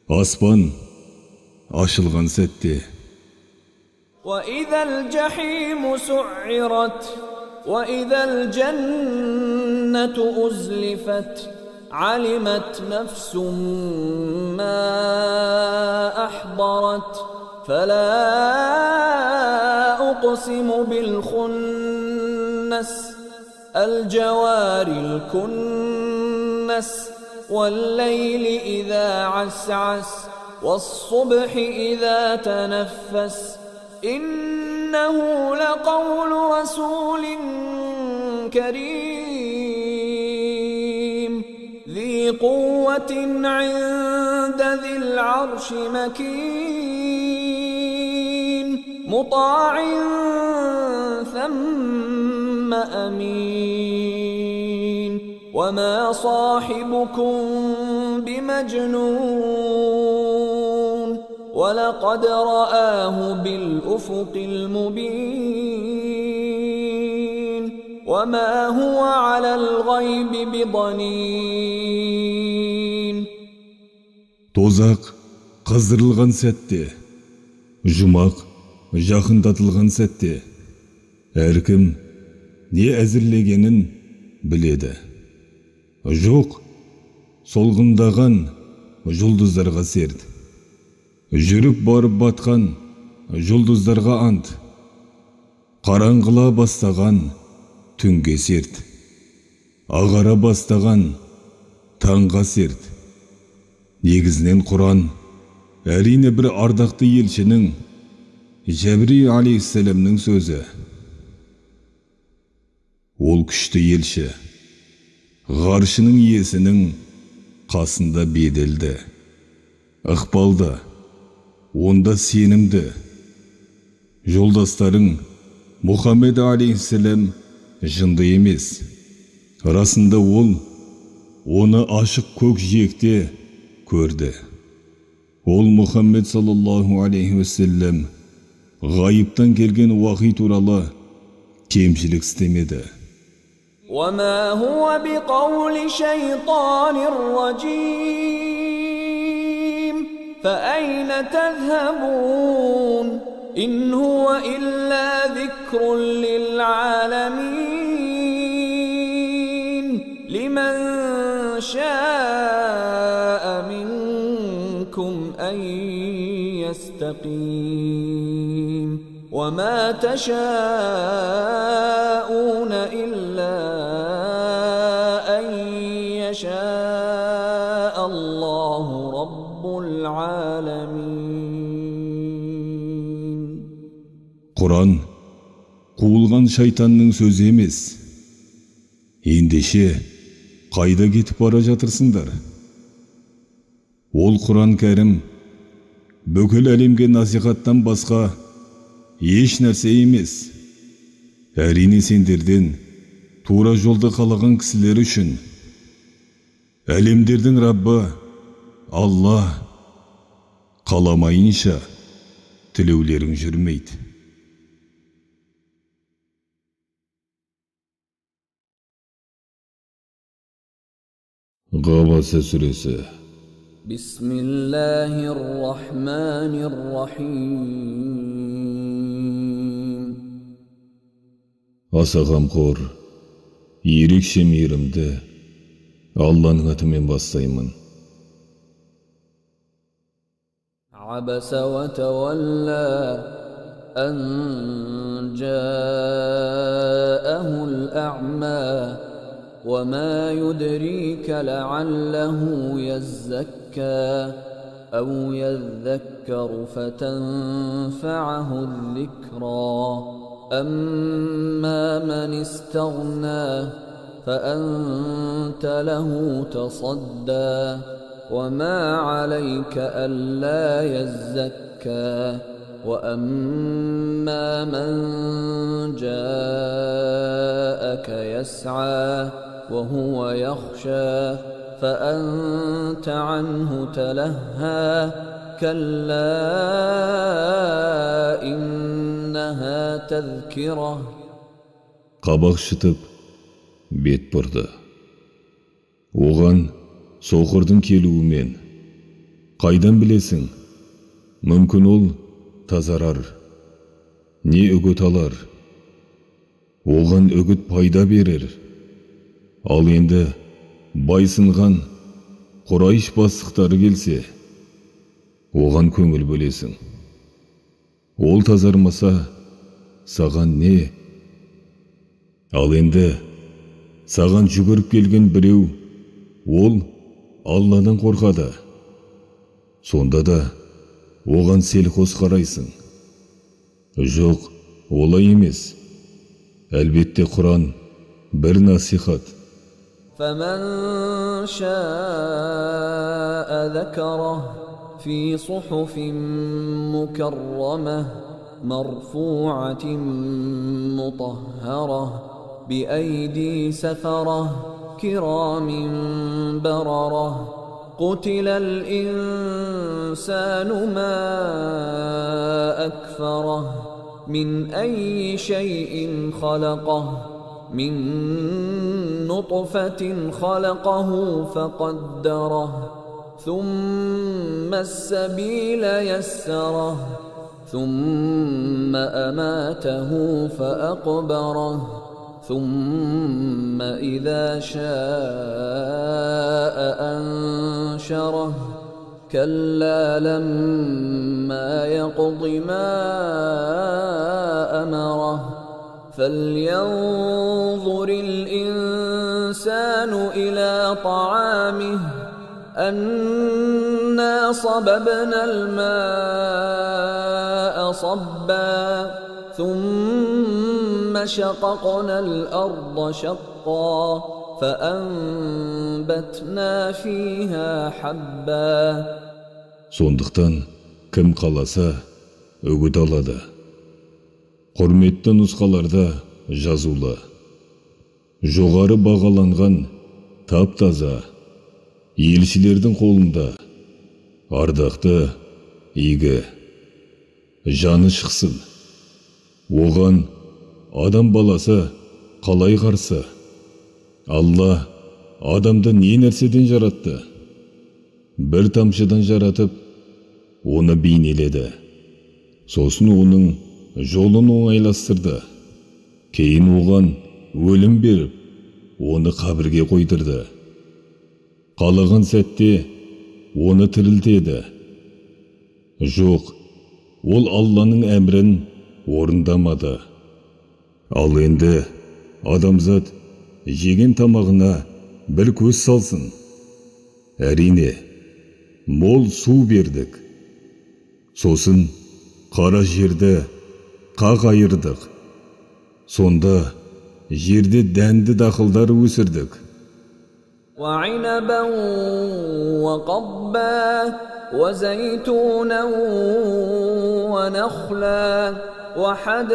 аспан ашылған сәтте. وإذا الجحيم سعرت وإذا الجنة أزلفت علمت نفس ما أحضرت فلا أقسم بالخنس الجوار الكنس والليل إذا عسعس والصبح إذا تنفس إنه لقول رسول كريم ذي قوة عند ذي العرش مكين مطاع ثم أمين وما صاحبكم بمجنون ولقد رآه بالأفق المبين وما هو على الغيب بضنين. Тозақ қыздырылған сәтте, жұмақ жақындатылған сәтте, әркім не әзірлегенін біледі. Жоқ, солғындаған жұлдыздарға серт, жүріп барып батқан жұлдыздарға ант, қараңғыла бастаған түнге серт, ағара бастаған таңға серт. Негізінен Құран әрине бір ардақты елшінің Жәбірейіл алейхиссаламның сөзі. Ол күшті елші ғаршының иесінің қасында беделді, ықпалды, онда сенімді. Жолдастарың Мұхаммед алейхиссалам жынды емес. Расында ол оны ашық көк жиекте көрді. Ол Мұхаммед саллаллаху алейхи уассалам ғайыптан келген уахи туралы кемшілік істемеді. وما هو بقول شيطان رجيم فأين تذهبون إن هو إلا ذكر للعالمين لمن شاء منكم أن يستقيم وما تشاءون إلا أن يشاء الله رب العالمين. Құран қуылған шайтанның сөзі емес. Ендеше қайда кетіп бара жатырсыңдар? Ол Құран кәрім бүкіл әлемге насихаттан басқа еш нәрсе емес. Әрине сендерден тура жолда қалаған кісілер үшін әлемдердің Раббы Алла қаламайынша тілеулерің жүрмейді. Ғабаса сүресі. Бисмиллахир-рахманир-рахим. Аса ғамқор, ерекше мейірімді, Allah'ın atымен бастаймын. عبس وتولى أن جاءه الأعمى وما يدريك لعله يزكى أو يذكر فتنفعه الذكرى أما من استغنى فأنت له تصدى وما عليك ألا يزكى وأما من جاءك يسعى وهو يخشى فأنت عنه تلهى كلا إنها تذكرة. Қабақ шытып, бет бұрды. Оған соқырдың келуімен, қайдан білесің? Мүмкін ол тазарар, не үгіт алар? Оған үгіт пайда берер. Ал енді байсынған Құрайш бастықтары келсе, оған көңіл бөлесің. Ол тазармаса, саған не? Ал енді саған жүгіріп келген біреу, ол Алладан қорқады. Сонда да оған селқос қарайсың. Жоқ, олай емес. Әлбетте Құран бір насихат. فمن شاء ذكره في صحف مكرمة مرفوعة مطهرة بأيدي سفرة كرام بررة قتل الإنسان ما أكفره من أي شيء خلقه من نطفة خلقه فقدره ثم السبيل يسره ثم أماته فأقبره ثم إذا شاء أنشره كلا لما يقض ما أمره فلينظر الإنسان إلى طعامه أنا صببنا الماء صبا ثم شققنا الأرض شقا فأنبتنا فيها حبا. Сондықтан кім қаласа үгіт алады. Құрметті нұсқаларда жазулы. Жоғары бағаланған тап-таза елшілердің қолында ардақты игі жаны шықсын. Оған адам баласы қалай қарсы? Алла адамды не нәрседен жаратты? Бір тамшыдан жаратып, оны бейнеледі. Сосын оның жолын оңайластырды. Кейін оған өлім беріп, оны қабірге қойдырды. Қалаған сәтте оны тірілтеді. Жоқ, ол Алланың әмірін орындамады. Ал енді адамзат жеген тамағына бір көз салсын. Әрине, мол су бердік. Сосын қара жерді қақ айырдық. Сонда жерде дәнді дақылдар өсірдік. وعنبا وقضبا وزيتونا ونخلا وحدائق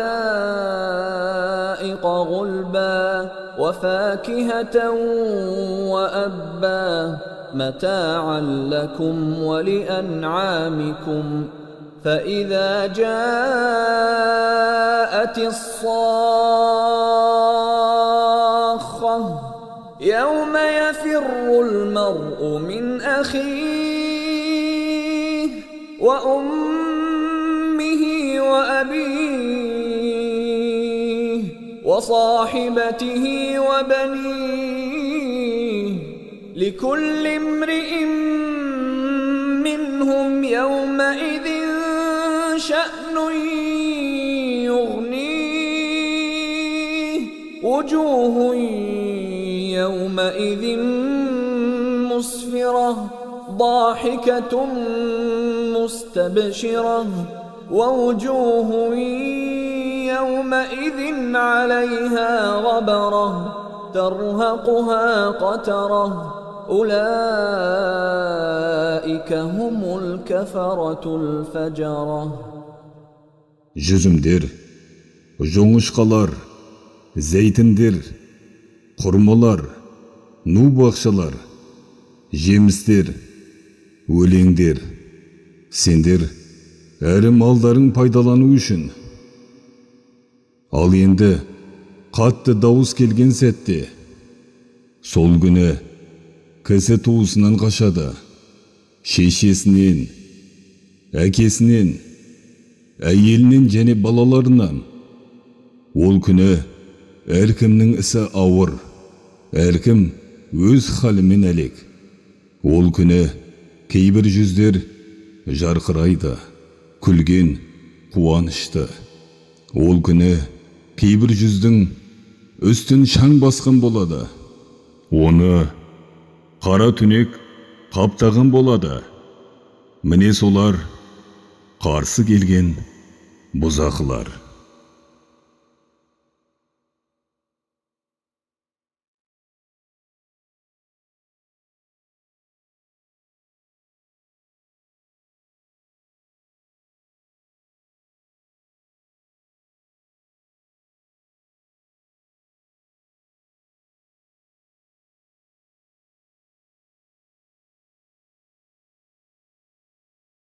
غلبا وفاكهة وأبا متاعا لكم ولأنعامكم فإذا جاءت الصاخة يوم يفر المرء من أخيه وأمه وأبيه وصاحبته وبنيه لكل امرئ منهم يومئذ شأن يغنيه وجوه يومئذ مسفرة ضاحكة مستبشرة ووجوه يومئذ عليها غبرة ترهقها قترة أولئك هم الكفرة الفجرة. Жүзімдер, жоңышқалар, зәйтіндер, құрмалар, ну бақшалар, жемістер, өлеңдер, сендер әрі малдарың пайдалану үшін. Ал енді қатты дауыс келген сәтте, сол күні кісі туысынан қашады, шешесінен, әкесінен, әйелінен және балаларынан. Ол күні әркімнің ісі ауыр, әркім өз халімен әлек. Ол күні кейбір жүздер жарқырайды, күлген, қуанышты. Ол күні кейбір жүздің үстін шаң басқан болады. Оны қара түнек қаптаған болады. Міне солар қарсы келген бұзақылар.